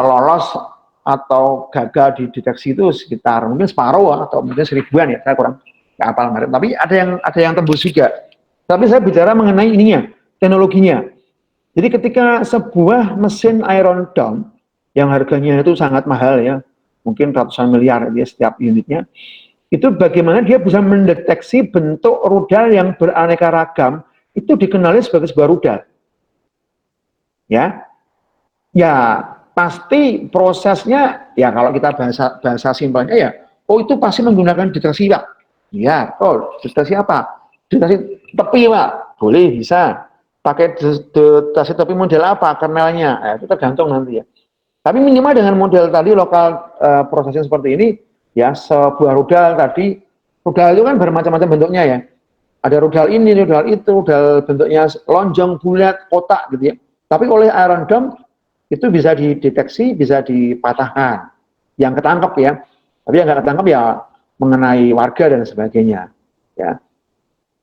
lolos atau gagal dideteksi itu sekitar mungkin separuh atau mungkin 1.000-an ya, saya kurang nggak hafal kemarin. Tapi ada yang tembus juga. Tapi saya bicara mengenai ininya, teknologinya. Jadi ketika sebuah mesin Iron Dome yang harganya itu sangat mahal ya, mungkin ratusan miliar ya setiap unitnya, itu bagaimana dia bisa mendeteksi bentuk rudal yang beraneka ragam, itu dikenali sebagai sebuah rudal. Ya, ya pasti prosesnya ya kalau kita bahasa simpelnya ya, oh itu pasti menggunakan deteksi Pak. Ya, oh deteksi apa? Deteksi tepi Pak, boleh bisa. Pakai deteksi tepi model apa? Kernelnya, itu tergantung nanti ya. Tapi minimal dengan model tadi lokal prosesnya seperti ini, ya sebuah rudal tadi, rudal itu kan bermacam-macam bentuknya ya. Ada rudal ini, rudal itu, rudal bentuknya lonjong, bulat, kotak gitu ya. Tapi oleh Iron Dome itu bisa dideteksi, bisa dipatahkan. Yang ketangkep ya. Tapi yang nggak ketangkep ya mengenai warga dan sebagainya. Ya.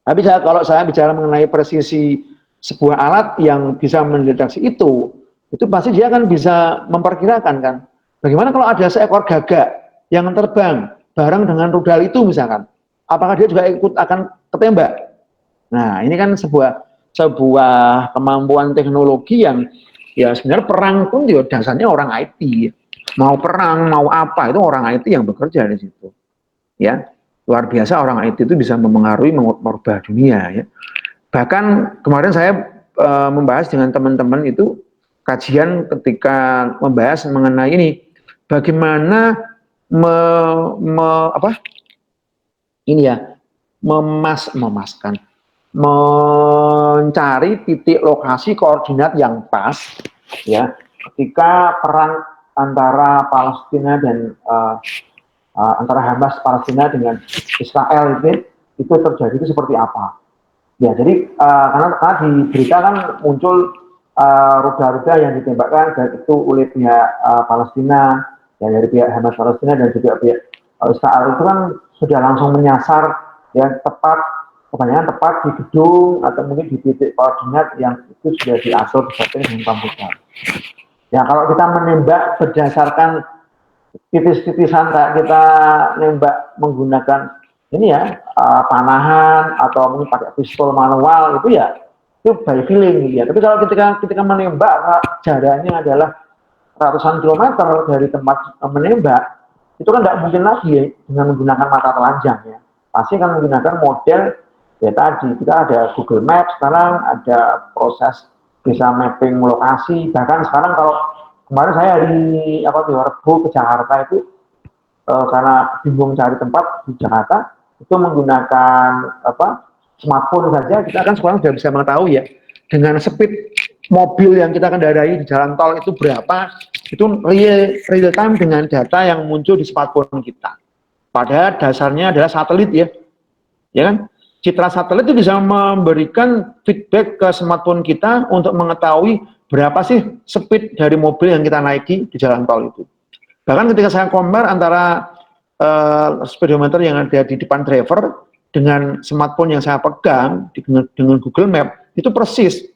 Tapi kalau saya bicara mengenai presisi sebuah alat yang bisa mendeteksi itu pasti dia akan bisa memperkirakan kan. Bagaimana kalau ada seekor gagak yang terbang bareng dengan rudal itu misalkan, apakah dia juga ikut akan ketembak? Nah, ini kan sebuah kemampuan teknologi yang ya sebenarnya perang pun juga dasarnya orang IT. Mau perang, mau apa itu orang IT yang bekerja di situ. Ya, luar biasa orang IT itu bisa memengaruhi, merubah dunia ya. Bahkan kemarin saya membahas dengan teman-teman itu kajian ketika membahas mengenai ini bagaimana mencari titik lokasi koordinat yang pas ya ketika perang antara Palestina dan antara Hamas Palestina dengan Israel itu terjadi itu seperti apa. Ya, jadi karena di berita kan muncul rudal-rudal yang ditembakkan dan itu oleh pihak Palestina, ya dari pihak Hamas Palestina dan juga pihak Israel itu kan sudah langsung menyasar ya kebanyakan tepat di gedung atau mungkin di titik koordinat yang itu sudah diatur beserta dengan komputer. Ya kalau kita menembak berdasarkan titis-titisan kayak kita nembak menggunakan ini ya panahan atau mungkin pakai pistol manual itu ya itu by feeling ya. Tapi kalau ketika menembak jaraknya adalah ratusan kilometer dari tempat menembak itu kan nggak mungkin lagi ya, dengan menggunakan mata telanjang ya. Pasti akan menggunakan model ya tadi kita ada Google Maps sekarang ada proses bisa mapping lokasi bahkan sekarang kalau kemarin saya di Rebo ke Jakarta itu karena bingung cari tempat di Jakarta itu menggunakan smartphone saja kita kan sekarang sudah bisa mengetahui ya dengan speed mobil yang kita kendarai di jalan tol itu berapa itu real time dengan data yang muncul di smartphone kita. Padahal dasarnya adalah satelit ya kan? Citra satelit itu bisa memberikan feedback ke smartphone kita untuk mengetahui berapa sih speed dari mobil yang kita naiki di jalan tol itu. Bahkan ketika saya compare antara speedometer yang ada di depan driver dengan smartphone yang saya pegang dengan Google Map, itu persis.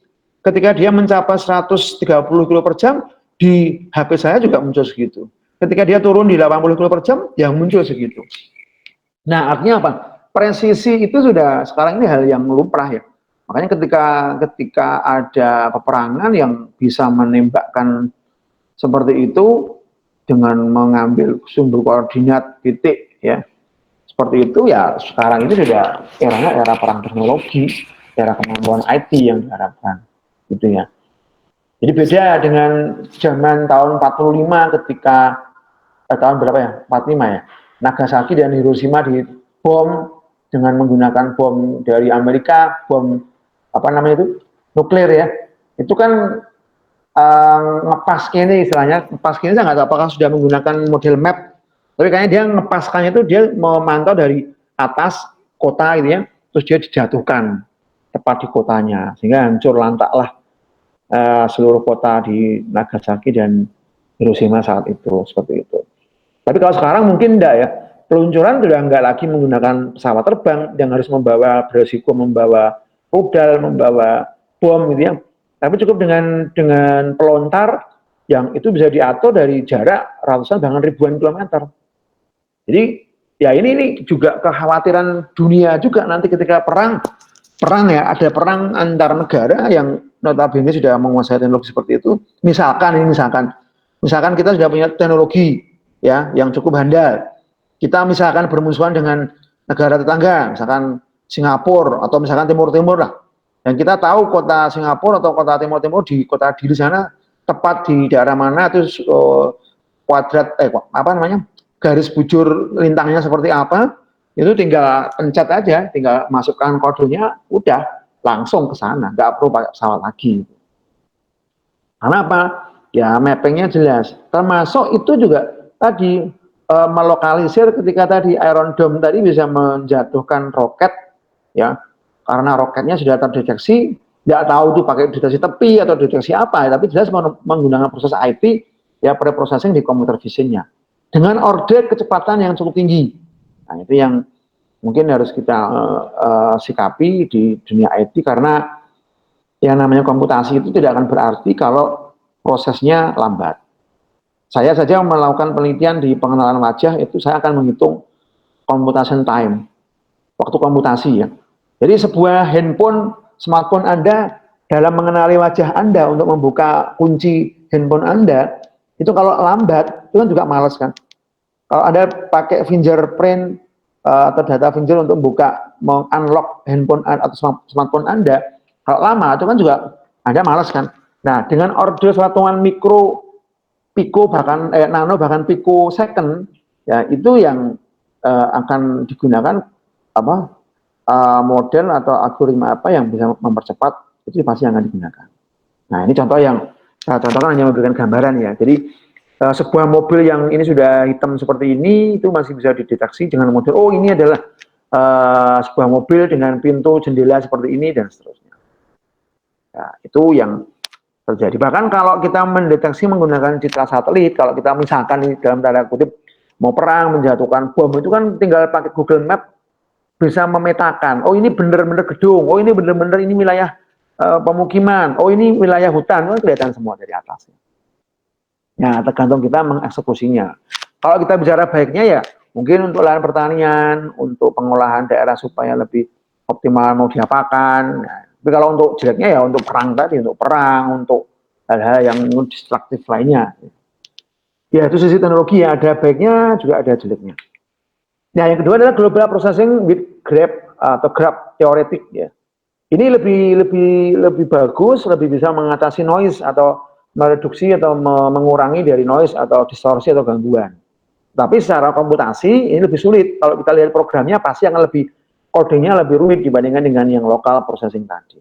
Ketika dia mencapai 130 km per jam, di HP saya juga muncul segitu. Ketika dia turun di 80 km per jam, yang muncul segitu. Nah, artinya apa? Presisi itu sudah sekarang ini hal yang lumrah ya. Makanya ketika ada peperangan yang bisa menembakkan seperti itu dengan mengambil sumber koordinat titik ya seperti itu ya. Sekarang ini sudah eranya era perang teknologi, era kemampuan IT yang diharapkan gitu ya. Jadi beda dengan zaman tahun 45 ketika tahun berapa ya? 45 ya. Nagasaki dan Hiroshima dibom dengan menggunakan bom dari Amerika, bom apa namanya itu? Nuklir ya. Itu kan ngepas ini istilahnya, ngepas ini saya nggak tahu apakah sudah menggunakan model map, tapi kayaknya dia ngepaskannya itu dia memantau dari atas kota gitu ya, terus dia dijatuhkan tepat di kotanya, sehingga hancur lantaklah seluruh kota di Nagasaki dan Hiroshima saat itu, seperti itu. Tapi kalau sekarang mungkin enggak ya, peluncuran sudah enggak lagi menggunakan pesawat terbang yang harus membawa beresiko membawa rudal, membawa bom gitu ya. Tapi cukup dengan pelontar yang itu bisa diatur dari jarak ratusan bahkan ribuan kilometer. Jadi ya ini juga kekhawatiran dunia juga nanti ketika perang ya, ada perang antar negara yang notabene sudah menguasai teknologi seperti itu. Misalkan kita sudah punya teknologi ya yang cukup handal. Kita misalkan bermusuhan dengan negara tetangga, misalkan Singapura atau misalkan Timur Timur lah. Dan kita tahu kota Singapura atau kota Timur Timur di kota di sana tepat di daerah mana, terus kuadrat apa namanya garis bujur lintangnya seperti apa, itu tinggal pencet aja, tinggal masukkan kodenya, udah langsung ke sana, nggak perlu pakai pesawat lagi. Karena apa? Ya mappingnya jelas. Termasuk itu juga tadi melokalisir ketika tadi Iron Dome tadi bisa menjatuhkan roket, ya karena roketnya sudah terdeteksi, nggak tahu tuh pakai deteksi tepi atau deteksi apa, tapi jelas menggunakan proses IT, ya pre-processing di computer vision-nya dengan order kecepatan yang cukup tinggi. Nah itu yang mungkin harus kita sikapi di dunia IT, karena yang namanya komputasi itu tidak akan berarti kalau prosesnya lambat. Saya saja melakukan penelitian di pengenalan wajah, itu saya akan menghitung computation time, waktu komputasi ya. Jadi sebuah handphone, smartphone Anda dalam mengenali wajah Anda untuk membuka kunci handphone Anda, itu kalau lambat, itu kan juga males kan. Kalau Anda pakai fingerprint atau data finger untuk membuka, unlock handphone atau smartphone Anda, kalau lama itu kan juga Anda males kan. Nah, dengan order satuan mikro, piko bahkan nano bahkan piko second, ya itu yang akan digunakan apa? Model atau algoritma apa yang bisa mempercepat, itu pasti akan digunakan. Nah ini contoh yang saya contohkan hanya memberikan gambaran ya. Jadi sebuah mobil yang ini sudah hitam seperti ini itu masih bisa dideteksi dengan model, oh ini adalah sebuah mobil dengan pintu jendela seperti ini dan seterusnya. Nah, itu yang terjadi. Bahkan kalau kita mendeteksi menggunakan citra satelit, kalau kita misalkan ini dalam tanda kutip mau perang menjatuhkan bom, itu kan tinggal pakai Google Map bisa memetakan, oh ini bener-bener gedung, oh ini bener-bener ini wilayah pemukiman, oh ini wilayah hutan, kan kelihatan semua dari atasnya. Nah, tergantung kita mengeksekusinya. Kalau kita bicara baiknya ya, mungkin untuk lahan pertanian, untuk pengolahan daerah supaya lebih optimal mau diapakan. Nah, tapi kalau untuk jeleknya ya untuk perang tadi, untuk perang, untuk hal-hal yang destruktif lainnya. Ya itu sisi teknologi ya, ada baiknya juga ada jeleknya. Nah, yang kedua adalah global processing with graph atau graph teoretik ya. Ini lebih bagus, lebih bisa mengatasi noise atau mereduksi atau mengurangi dari noise atau distorsi atau gangguan. Tapi secara komputasi ini lebih sulit. Kalau kita lihat programnya pasti akan lebih kodenya lebih rumit dibandingkan dengan yang lokal processing tadi.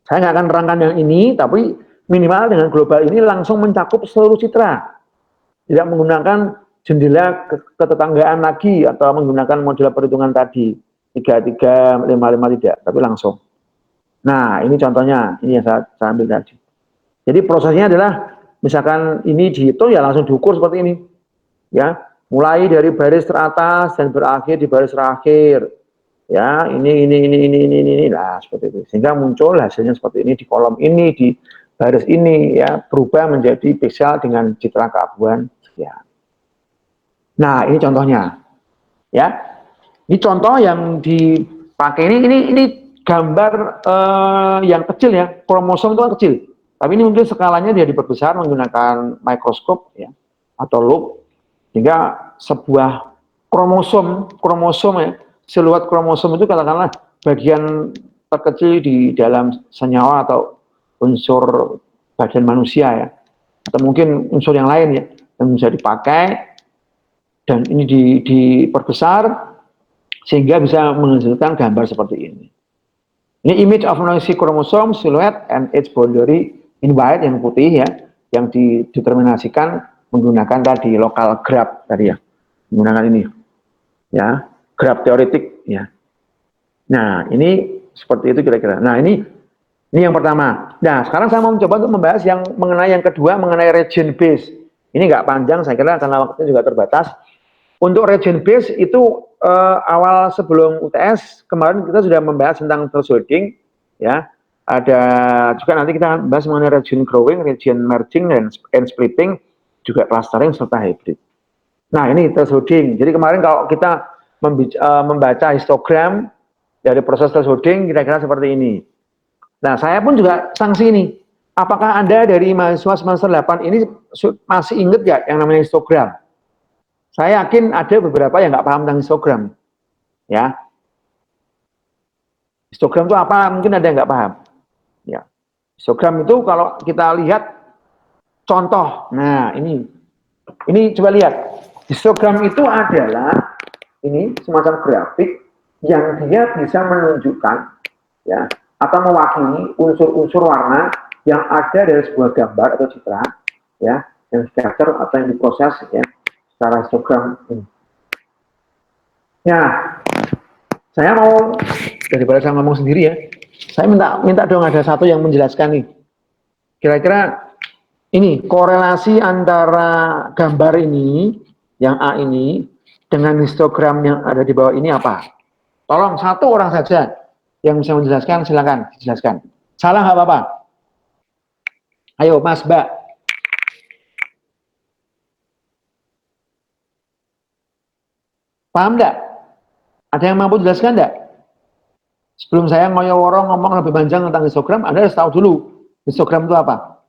Saya nggak akan terangkan yang ini, tapi minimal dengan global ini langsung mencakup seluruh citra. Tidak menggunakan jendela ketetanggaan lagi atau menggunakan model perhitungan tadi 33, 55 tidak, tapi langsung. Nah ini contohnya, ini yang saya ambil tadi. Jadi prosesnya adalah misalkan ini dihitung ya langsung diukur seperti ini, ya mulai dari baris teratas dan berakhir di baris terakhir, ya ini, nah seperti itu, sehingga muncul hasilnya seperti ini di kolom ini, di baris ini ya berubah menjadi piksel dengan citra keabuan ya. Nah, ini contohnya. Ya. Ini contoh yang dipakai ini gambar yang kecil ya. Kromosom itu kan kecil. Tapi ini mungkin skalanya dia diperbesar menggunakan mikroskop ya atau loupe, sehingga sebuah kromosom ya, siluet kromosom itu katakanlah bagian terkecil di dalam senyawa atau unsur badan manusia ya, atau mungkin unsur yang lain ya, yang bisa dipakai dan ini diperbesar sehingga bisa menghasilkan gambar seperti ini. Ini image of noisy chromosome, silhouette, and its boundary in white yang putih ya, yang dideterminasikan menggunakan tadi local graph tadi ya, menggunakan ini ya, graph teoretik ya. Nah ini seperti itu kira-kira. Nah ini yang pertama. Nah sekarang saya mau mencoba untuk membahas yang mengenai yang kedua, mengenai region base. Ini nggak panjang saya kira karena waktunya juga terbatas. Untuk region base itu awal sebelum UTS kemarin kita sudah membahas tentang thresholding ya. Ada juga nanti kita bahas mengenai region growing, region merging and splitting, juga clustering serta hybrid. Nah ini thresholding. Jadi kemarin kalau kita membaca histogram dari proses thresholding kira-kira seperti ini. Nah saya pun juga sanksi ini. Apakah Anda dari mahasiswa semester 8 ini masih ingat ya yang namanya histogram? Saya yakin ada beberapa yang nggak paham tentang histogram, ya. Histogram itu apa? Mungkin ada yang nggak paham. Ya. Histogram itu kalau kita lihat contoh, nah ini coba lihat. Histogram itu adalah ini semacam grafik yang dia bisa menunjukkan, ya, atau mewakili unsur-unsur warna yang ada dari sebuah gambar atau citra, ya, yang capture atau yang diproses, ya. Secara histogram ini. Ya, saya mau daripada saya ngomong sendiri ya, saya minta dong ada satu yang menjelaskan nih. Kira-kira ini korelasi antara gambar ini yang A ini dengan histogram yang ada di bawah ini apa? Tolong satu orang saja yang bisa menjelaskan, silakan dijelaskan. Salah nggak apa-apa. Ayo Mas, Mbak. Paham enggak? Ada yang mampu jelaskan enggak? Sebelum saya ngoyo-woro ngomong lebih panjang tentang histogram, Anda harus tahu dulu histogram itu apa.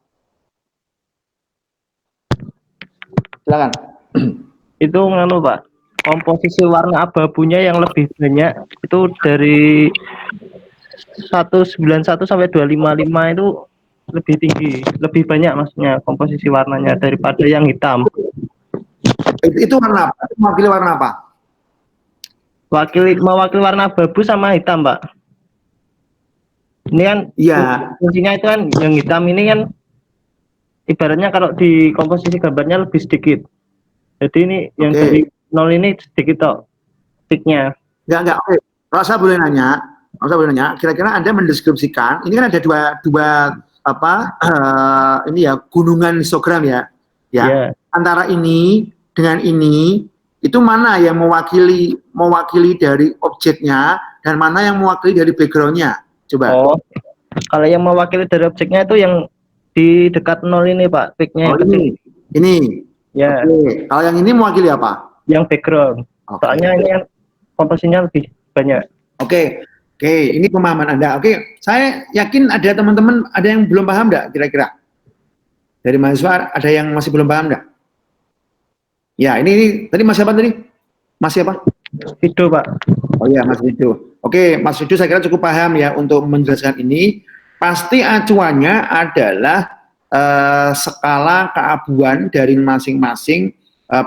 Silakan. Itu nganu Pak, komposisi warna abu-abunya yang lebih banyak itu dari 191 sampai 255 itu lebih tinggi, lebih banyak maksudnya komposisi warnanya daripada yang hitam. Itu warna apa? Itu mewakili warna apa? Mewakili warna abu-abu sama hitam, Pak. Ini kan Iya. fungsinya itu kan yang hitam ini kan ibaratnya kalau di komposisi gambarnya lebih sedikit. Jadi ini yang dari 0 ini sedikit toh peaknya. Enggak. Oke. Kalau saya boleh nanya, kira-kira Anda mendeskripsikan, ini kan ada dua ini ya, gunungan histogram ya. Ya. Yeah. Antara ini dengan ini itu mana yang mewakili dari objeknya dan mana yang mewakili dari backgroundnya? Coba. Oh, kalau yang mewakili dari objeknya itu yang di dekat 0 ini Pak, peaknya. Oh ini. Ya. Oke. Kalau yang ini mewakili apa? Yang background. Soalnya ini yang komposisinya lebih banyak. Oke, ini pemahaman Anda. Oke, saya yakin ada teman-teman ada yang belum paham enggak kira-kira? Dari mahasiswa ada yang masih belum paham enggak? Ya, ini tadi Mas siapa tadi? Mas siapa? Vido, Pak. Oh iya, Mas Vido. Oke, Mas Vido saya kira cukup paham ya untuk menjelaskan ini. Pasti acuannya adalah skala keabuan dari masing-masing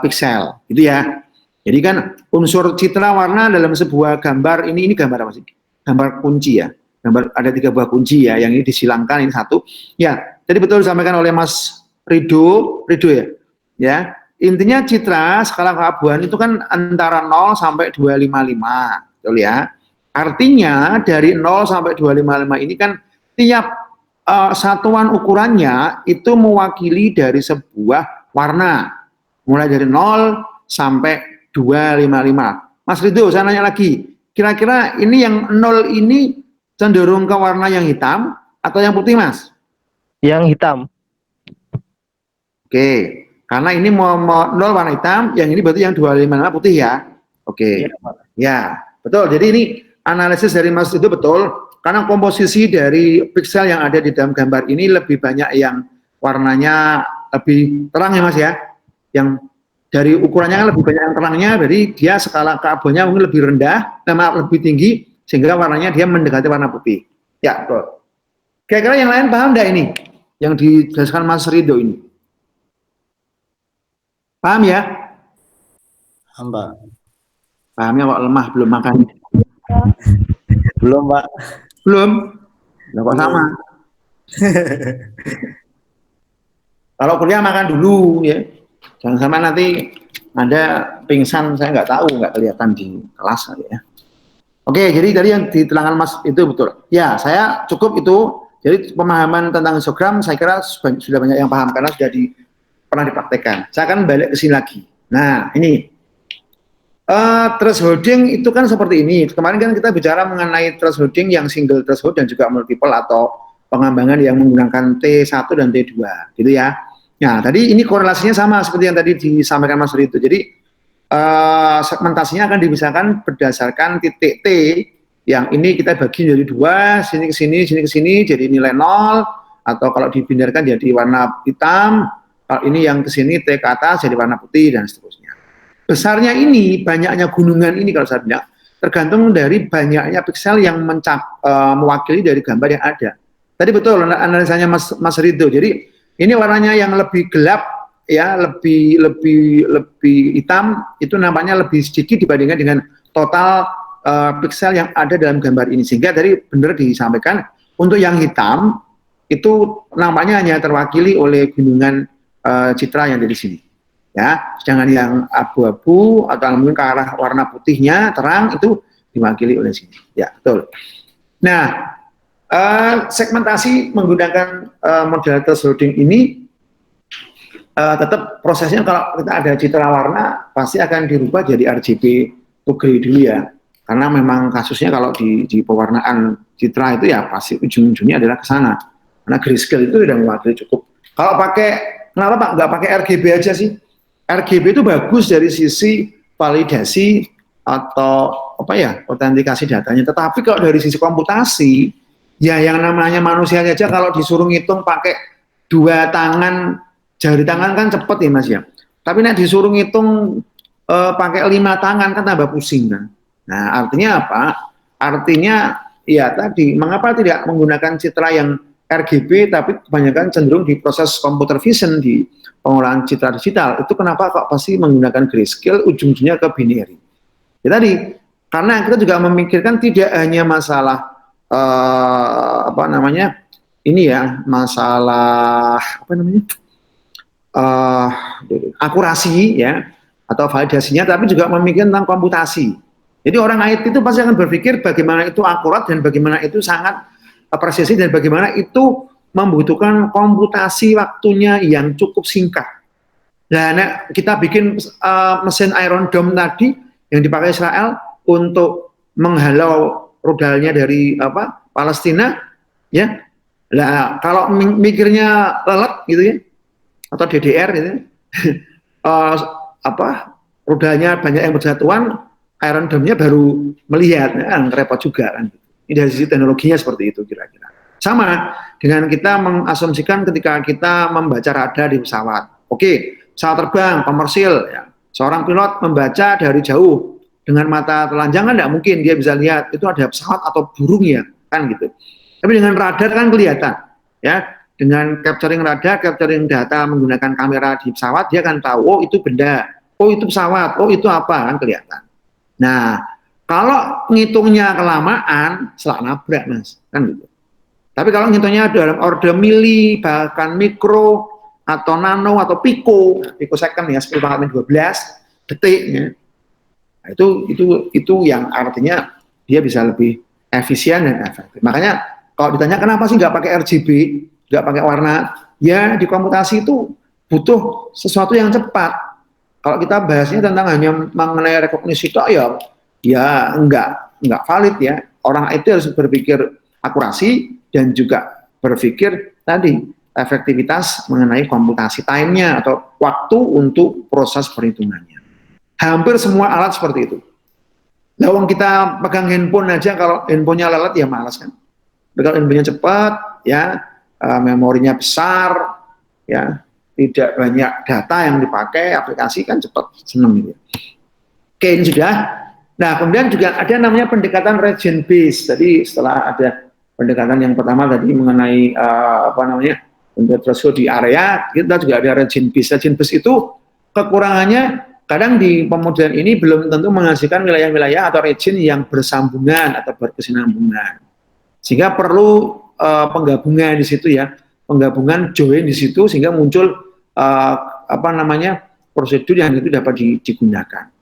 pixel, gitu ya. Jadi kan unsur citra warna dalam sebuah gambar ini gambar apa sih? Gambar kunci ya. Gambar ada 3 buah kunci ya, yang ini disilangkan ini satu. Ya, tadi betul disampaikan oleh Mas Rido ya. Ya. Intinya citra skala keabuan itu kan antara 0 sampai 255, betul ya. Artinya dari 0 sampai 255 ini kan tiap satuan ukurannya itu mewakili dari sebuah warna. Mulai dari 0 sampai 255. Mas Rido, saya nanya lagi. Kira-kira ini yang 0 ini cenderung ke warna yang hitam atau yang putih, Mas? Yang hitam. Oke. Karena ini mau 0 warna hitam, yang ini berarti yang 255 putih ya. Oke. Ya, betul. Jadi ini analisis dari Mas itu betul. Karena komposisi dari pixel yang ada di dalam gambar ini lebih banyak yang warnanya lebih terang ya Mas ya. Yang dari ukurannya kan lebih banyak yang terangnya, jadi dia skala keabuannya mungkin lebih rendah, lebih tinggi, sehingga warnanya dia mendekati warna putih. Ya, betul. Kira-kira yang lain paham nggak ini? Yang dijelaskan Mas Rido ini? Paham ya? Paham, Pak. Pahamnya kok lemah, belum makan. Belum, Pak. Belum? Nah, kok sama? Kalau kuliah makan dulu ya. Jangan sampai nanti Anda pingsan, saya nggak tahu, nggak kelihatan di kelas ya. Oke, jadi tadi yang diterangkan Mas itu betul. Ya, saya cukup itu. Jadi pemahaman tentang histogram saya kira sudah banyak yang paham karena sudah pernah dipraktekkan. Saya akan balik ke sini lagi. Nah, ini thresholding itu kan seperti ini. Kemarin kan kita bicara mengenai thresholding yang single threshold dan juga multiple atau pengembangan yang menggunakan T1 dan T2, gitu ya. Nah, tadi ini korelasinya sama seperti yang tadi disampaikan Mas Rito. Jadi segmentasinya akan dipisahkan berdasarkan titik T yang ini kita bagi jadi dua, sini ke sini, jadi nilai 0, atau kalau dibindarkan jadi warna hitam, kalau ini yang ke sini T ke atas jadi warna putih, dan seterusnya. Besarnya ini, banyaknya gunungan ini kalau saya bilang, tergantung dari banyaknya piksel yang mewakili dari gambar yang ada. Tadi betul analisanya Mas Rido. Jadi ini warnanya yang lebih gelap, ya lebih hitam, itu nampaknya lebih sedikit dibandingkan dengan total piksel yang ada dalam gambar ini. Sehingga tadi benar disampaikan untuk yang hitam itu nampaknya hanya terwakili oleh gunungan citra yang ada di sini. Ya, sedangkan yang abu-abu atau mungkin ke arah warna putihnya terang itu diwakili oleh sini. Ya, betul. Nah, segmentasi menggunakan model thresholding ini tetap prosesnya kalau kita ada citra warna pasti akan dirubah jadi RGB to gray dulu ya, karena memang kasusnya kalau di pewarnaan citra itu ya pasti ujung-ujungnya adalah ke sana, karena grayscale itu sudah mewakili cukup. Kalau pakai, kenapa Pak nggak pakai RGB aja sih? RGB itu bagus dari sisi validasi atau apa ya, autentikasi datanya, tetapi kalau dari sisi komputasi ya yang namanya manusia aja kalau disuruh ngitung pakai 2 tangan, jari tangan kan cepet ya Mas ya. Tapi nek disuruh ngitung pakai 5 tangan kan tambah pusing kan. Nah, artinya apa? Artinya ya tadi, mengapa tidak menggunakan citra yang RGB tapi kebanyakan cenderung di proses computer vision, di pengolahan citra digital. Itu kenapa kok pasti menggunakan grayscale, ujung-ujungnya ke binary. Ya tadi, karena kita juga memikirkan tidak hanya masalah apa namanya? Ini ya, masalah apa namanya? Akurasi ya atau validasinya, tapi juga memikirkan tentang komputasi. Jadi orang IT itu pasti akan berpikir bagaimana itu akurat dan bagaimana itu sangat presisi dan bagaimana itu membutuhkan komputasi waktunya yang cukup singkat. Nah, kita bikin mesin Iron Dome tadi yang dipakai Israel untuk menghalau rudalnya dari Palestina, ya. Nah, kalau mikirnya lelet gitu ya, atau DDR gitu, rudalnya banyak yang berjatuhan, Iron Dome-nya baru melihat, repot juga kan. Ini dari sisi teknologinya seperti itu kira-kira. Sama dengan kita mengasumsikan ketika kita membaca radar di pesawat. Oke, pesawat terbang, komersil, ya. Seorang pilot membaca dari jauh dengan mata telanjang kan tidak mungkin dia bisa lihat itu ada pesawat atau burung ya, kan gitu. Tapi dengan radar kan kelihatan, ya. Dengan capturing radar, capturing data menggunakan kamera di pesawat, dia akan tahu, oh itu benda, oh itu pesawat, oh itu apa, kan kelihatan. Nah, kalau ngitungnya kelamaan, selak nabrak Mas, kan gitu. Tapi kalau ngitungnya dalam order mili, bahkan mikro, atau nano, atau picosecond ya, 10⁻12 detik ya. Nah, itu yang artinya dia bisa lebih efisien dan efektif. Makanya kalau ditanya kenapa sih nggak pakai RGB, nggak pakai warna, ya di komputasi itu butuh sesuatu yang cepat. Kalau kita bahasnya tentang hanya mengenai rekognisi itu ya enggak valid ya. Orang itu harus berpikir akurasi dan juga berpikir tadi efektivitas mengenai komputasi time-nya atau waktu untuk proses perhitungannya. Hampir semua alat seperti itu. Nah, kita pegang handphone aja, kalau handphonenya lelet ya malas kan. Tapi kalau handphonenya cepat ya, memorinya besar ya, tidak banyak data yang dipakai, aplikasi kan cepat seneng gitu. Oke, ini sudah. Nah, kemudian juga ada namanya pendekatan region based. Jadi setelah ada pendekatan yang pertama tadi mengenai untuk threshold di area, kita juga ada region based. Region based itu kekurangannya kadang di pemodelan ini belum tentu menghasilkan wilayah-wilayah atau region yang bersambungan atau berkesinambungan. Sehingga perlu penggabungan di situ ya, penggabungan join di situ sehingga muncul prosedur yang itu dapat digunakan.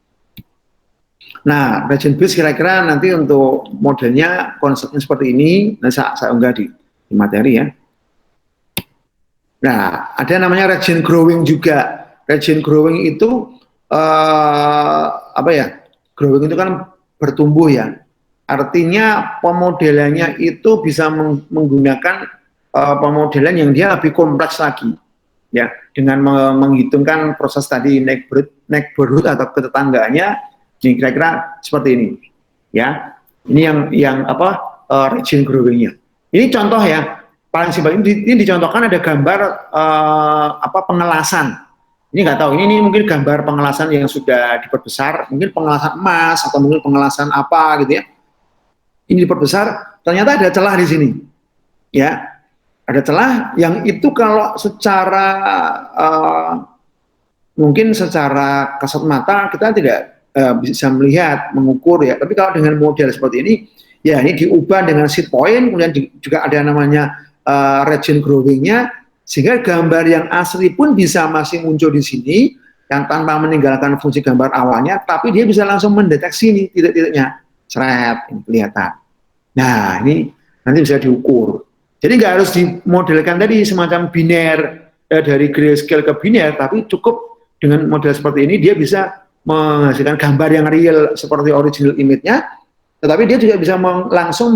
Nah, region based kira-kira nanti untuk modelnya konsepnya seperti ini, nah saya unggah di materi ya. Nah, ada namanya region growing juga. Region growing itu growing itu kan bertumbuh ya. Artinya pemodelannya itu bisa menggunakan pemodelan yang dia lebih kompleks lagi, ya, dengan menghitungkan proses tadi neighborhood atau ketetanggaannya. Ini kira-kira seperti ini, ya. Ini yang region growing-nya. Ini contoh ya, paling simpel ini dicontohkan ada gambar pengelasan. Ini nggak tahu, ini mungkin gambar pengelasan yang sudah diperbesar, mungkin pengelasan emas atau mungkin pengelasan apa gitu ya. Ini diperbesar, ternyata ada celah di sini, ya. Ada celah yang itu kalau secara mungkin secara kasat mata kita tidak bisa melihat, mengukur ya. Tapi kalau dengan model seperti ini, ya ini diubah dengan seed point, kemudian juga ada namanya region growing-nya, sehingga gambar yang asli pun bisa masih muncul di sini, yang tanpa meninggalkan fungsi gambar awalnya, tapi dia bisa langsung mendeteksi nih titik-titiknya, seret, ini kelihatan. Nah, ini nanti bisa diukur. Jadi nggak harus dimodelkan tadi semacam biner dari grayscale ke biner, tapi cukup dengan model seperti ini dia bisa menghasilkan gambar yang real seperti original image-nya, tetapi dia juga bisa langsung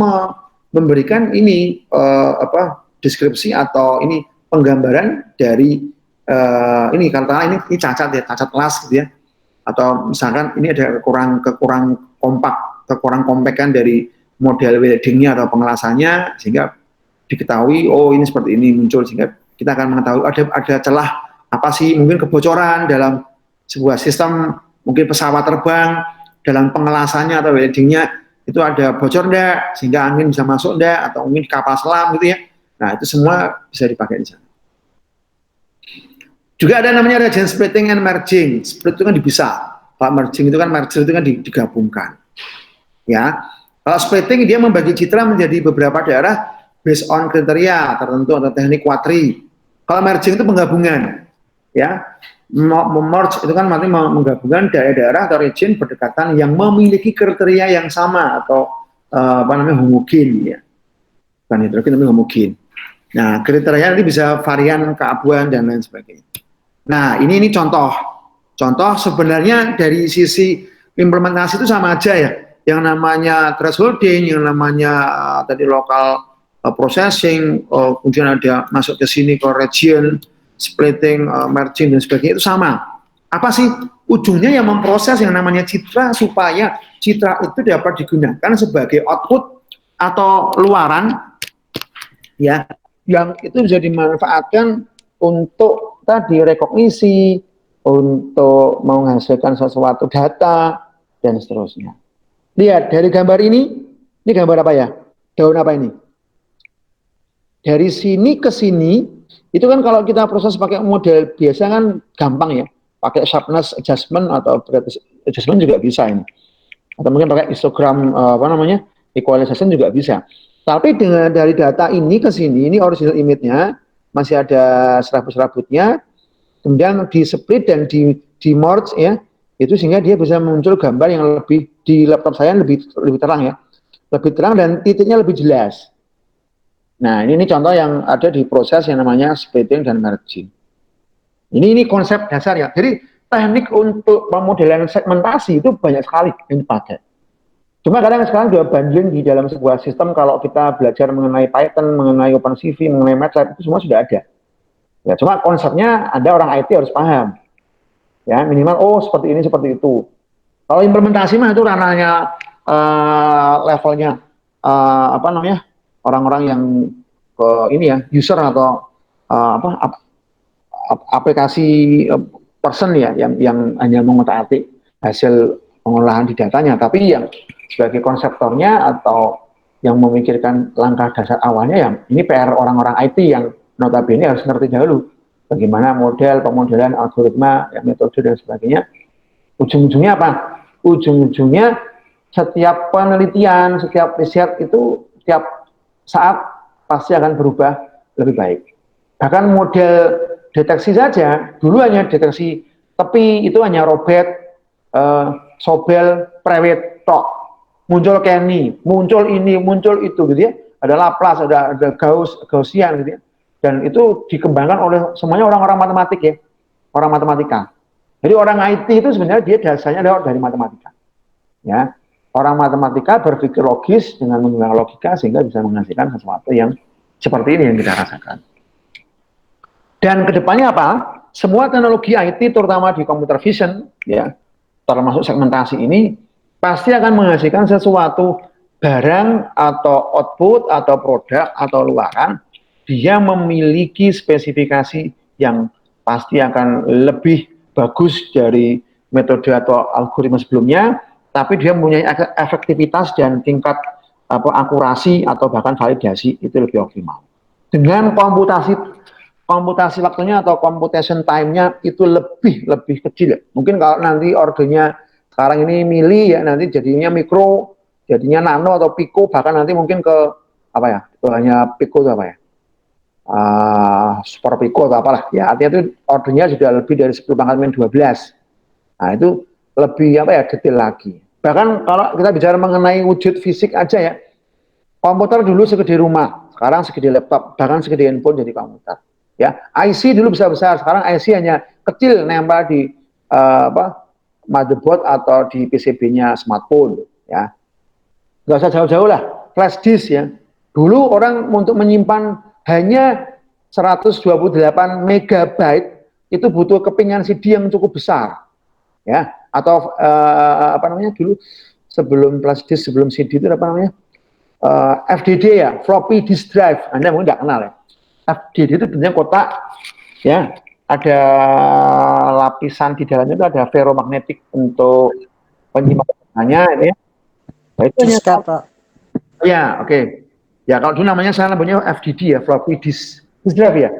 memberikan ini deskripsi atau ini penggambaran dari ini katakanlah ini cacat ya, cacat kelas gitu ya, atau misalkan ini ada kekurang kompakan dari model weldingnya atau pengelasannya sehingga diketahui oh ini seperti ini muncul, sehingga kita akan mengetahui ada celah apa sih, mungkin kebocoran dalam sebuah sistem, mungkin pesawat terbang dalam pengelasannya atau weldingnya itu ada bocor enggak sehingga angin bisa masuk enggak, atau mungkin kapal selam gitu ya. Nah, itu semua bisa dipakai di sana. Juga ada namanya region splitting and merging. Split itu kan dipisah. Kalau merging itu kan merger itu kan digabungkan. Ya. Kalau splitting dia membagi citra menjadi beberapa daerah based on kriteria tertentu atau teknik quadri. Kalau merging itu penggabungan. Ya. Merge itu kan artinya menggabungkan daerah-daerah atau region berdekatan yang memiliki kriteria yang sama atau homogen ya. Bukan heterogen tapi homogen. Nah, kriteria ini bisa varian keabuan dan lain sebagainya. Nah, ini contoh. Contoh sebenarnya dari sisi implementasi itu sama aja ya. Yang namanya thresholding, yang namanya tadi local processing, kemudian ada masuk ke sini ke region, splitting, merging dan sebagainya itu sama. Apa sih ujungnya yang memproses yang namanya citra supaya citra itu dapat digunakan sebagai output atau luaran ya yang itu bisa dimanfaatkan untuk tadi rekognisi, untuk menghasilkan sesuatu data dan seterusnya. Lihat dari gambar ini gambar apa ya? Daun apa ini? Dari sini ke sini itu kan kalau kita proses pakai model biasa kan gampang ya, pakai sharpness adjustment atau brightness adjustment juga bisa ini, atau mungkin pakai histogram equalization juga bisa. Tapi dengan dari data ini ke sini, ini original image-nya masih ada serabut-serabutnya, kemudian di split dan di merge ya, itu sehingga dia bisa muncul gambar yang lebih di laptop saya lebih terang ya, lebih terang dan titiknya lebih jelas. Nah, ini contoh yang ada di proses yang namanya splitting dan merging. Ini konsep dasar ya. Jadi teknik untuk pemodelan segmentasi itu banyak sekali yang dipakai. Cuma kadang sekarang juga bundling di dalam sebuah sistem kalau kita belajar mengenai Python, mengenai OpenCV, mengenai MATLAB itu semua sudah ada. Ya, cuma konsepnya ada orang IT harus paham. Ya, minimal seperti ini seperti itu. Kalau implementasi mah itu ranahnya levelnya orang-orang yang ini ya user atau aplikasi person ya yang hanya mengotak-atik hasil pengolahan di datanya, tapi yang sebagai konseptornya atau yang memikirkan langkah dasar awalnya ya ini PR orang-orang IT yang notabene harus ngerti dahulu bagaimana model, pemodelan, algoritma, ya, metode dan sebagainya. Ujung-ujungnya apa? Ujung-ujungnya setiap penelitian, setiap riset itu setiap saat pasti akan berubah lebih baik. Bahkan model deteksi saja, dulu hanya deteksi tepi itu hanya Robert, Sobel, Prewitt, tok. Muncul Kenny, muncul ini, muncul itu gitu ya. Ada Laplace, ada Gaussian gitu ya. Dan itu dikembangkan oleh semuanya orang-orang matematik ya, orang matematika. Jadi orang IT itu sebenarnya dia dasarnya adalah dari matematika. Ya, orang matematika berpikir logis dengan menggunakan logika sehingga bisa menghasilkan sesuatu yang seperti ini yang kita rasakan. Dan kedepannya apa? Semua teknologi IT terutama di computer vision, ya, termasuk segmentasi ini pasti akan menghasilkan sesuatu barang atau output atau produk atau luaran. Dia memiliki spesifikasi yang pasti akan lebih bagus dari metode atau algoritma sebelumnya, tapi dia mempunyai efektivitas dan tingkat akurasi atau bahkan validasi itu lebih optimal. Dengan komputasi waktunya atau computation time-nya itu lebih kecil. Mungkin kalau nanti ordernya sekarang ini mili ya, nanti jadinya mikro, jadinya nano atau pico, bahkan nanti mungkin ke apa ya, hanya pico itu apa ya, super pico atau apalah ya, artinya itu ordernya sudah lebih dari 10 pangkat min 12. Nah itu lebih apa ya, detail lagi. Bahkan kalau kita bicara mengenai wujud fisik aja ya, komputer dulu segede rumah, sekarang segede laptop, bahkan segede handphone jadi komputer. Ya, IC dulu besar-besar, sekarang IC hanya kecil nempel di motherboard atau di PCB-nya smartphone. Ya, nggak usah jauh-jauh lah, flash disk ya. Dulu orang untuk menyimpan hanya 128 megabyte itu butuh kepingan CD yang cukup besar, ya. Atau apa namanya dulu sebelum flash disk, sebelum CD itu apa namanya? FDD ya, floppy disk drive. Anda mungkin nggak kenal ya. FDD itu bentuknya kotak, ya. Ada lapisan di dalamnya itu ada ferromagnetik untuk penyimpanannya, ini ya. Nah, itu Disket, Pak. ya, oke. Ya kalau dulu namanya saya namanya FDD ya, floppy disk drive ya.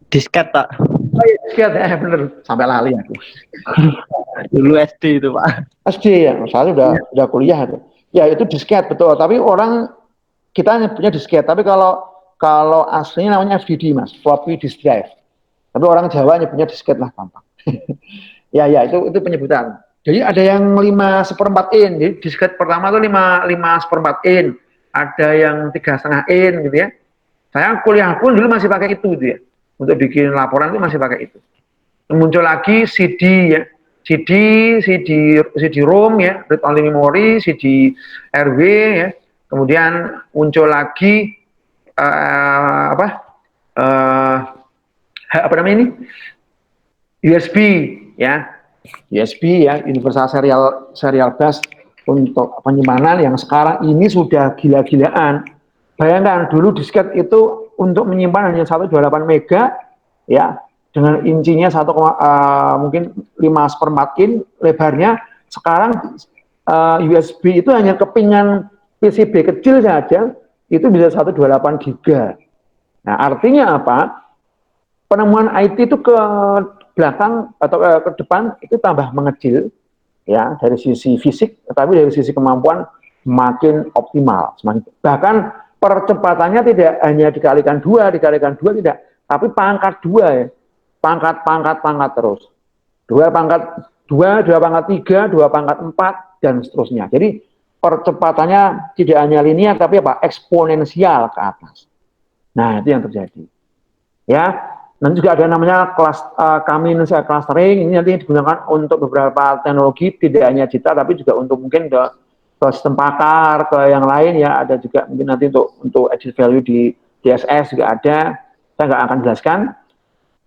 Disket, Pak. Oh iya, disket ya, bener. Sampai lali aku. Dulu SD itu, Pak. SD ya, saya udah kuliah itu. Ya itu disket betul, tapi orang kita nyebutnya disket, tapi kalau aslinya namanya FDD mas, floppy disk drive. Tapi orang Jawa nyebutnya disket lah, gampang. ya itu penyebutan. Jadi ada yang 5/4 in, jadi disket pertama itu 5/4 in, ada yang 3,5 in gitu ya. Saya kuliah pun dulu masih pakai itu gitu ya. Untuk bikin laporan itu masih pakai itu. Muncul lagi CD ya, CD-ROM ya, read only memory, CD RW ya. Kemudian muncul lagi apa namanya ini? USB ya. USB ya, Universal Serial Bus untuk penyimpanan yang sekarang ini sudah gila-gilaan. Bayangkan dulu disket itu untuk menyimpan hanya 128 mega ya, dengan incinya mungkin 5/4 in lebarnya. Sekarang USB itu hanya kepingan PCB kecil saja itu bisa 128 giga. Nah, artinya apa? Penemuan IT itu ke belakang atau ke depan itu tambah mengecil ya dari sisi fisik, tetapi dari sisi kemampuan makin optimal. Bahkan percepatannya tidak hanya dikalikan dua tidak, tapi pangkat 2 ya. Pangkat terus. 2 pangkat 2, 2 pangkat 3, 2 pangkat 4 dan seterusnya. Jadi percepatannya tidak hanya linear tapi apa? Eksponensial ke atas. Nah, itu yang terjadi. Ya. Dan juga ada namanya K-means clustering, ini nanti digunakan untuk beberapa teknologi, tidak hanya digital tapi juga untuk mungkin ke sistem pakar, ke yang lain ya, ada juga mungkin nanti untuk added value di DSS juga ada, saya nggak akan jelaskan.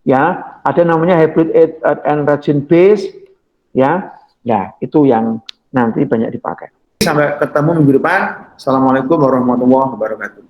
Ya, ada namanya hybrid and region base, ya, itu yang nanti banyak dipakai. Sampai ketemu minggu depan. Assalamualaikum warahmatullahi wabarakatuh.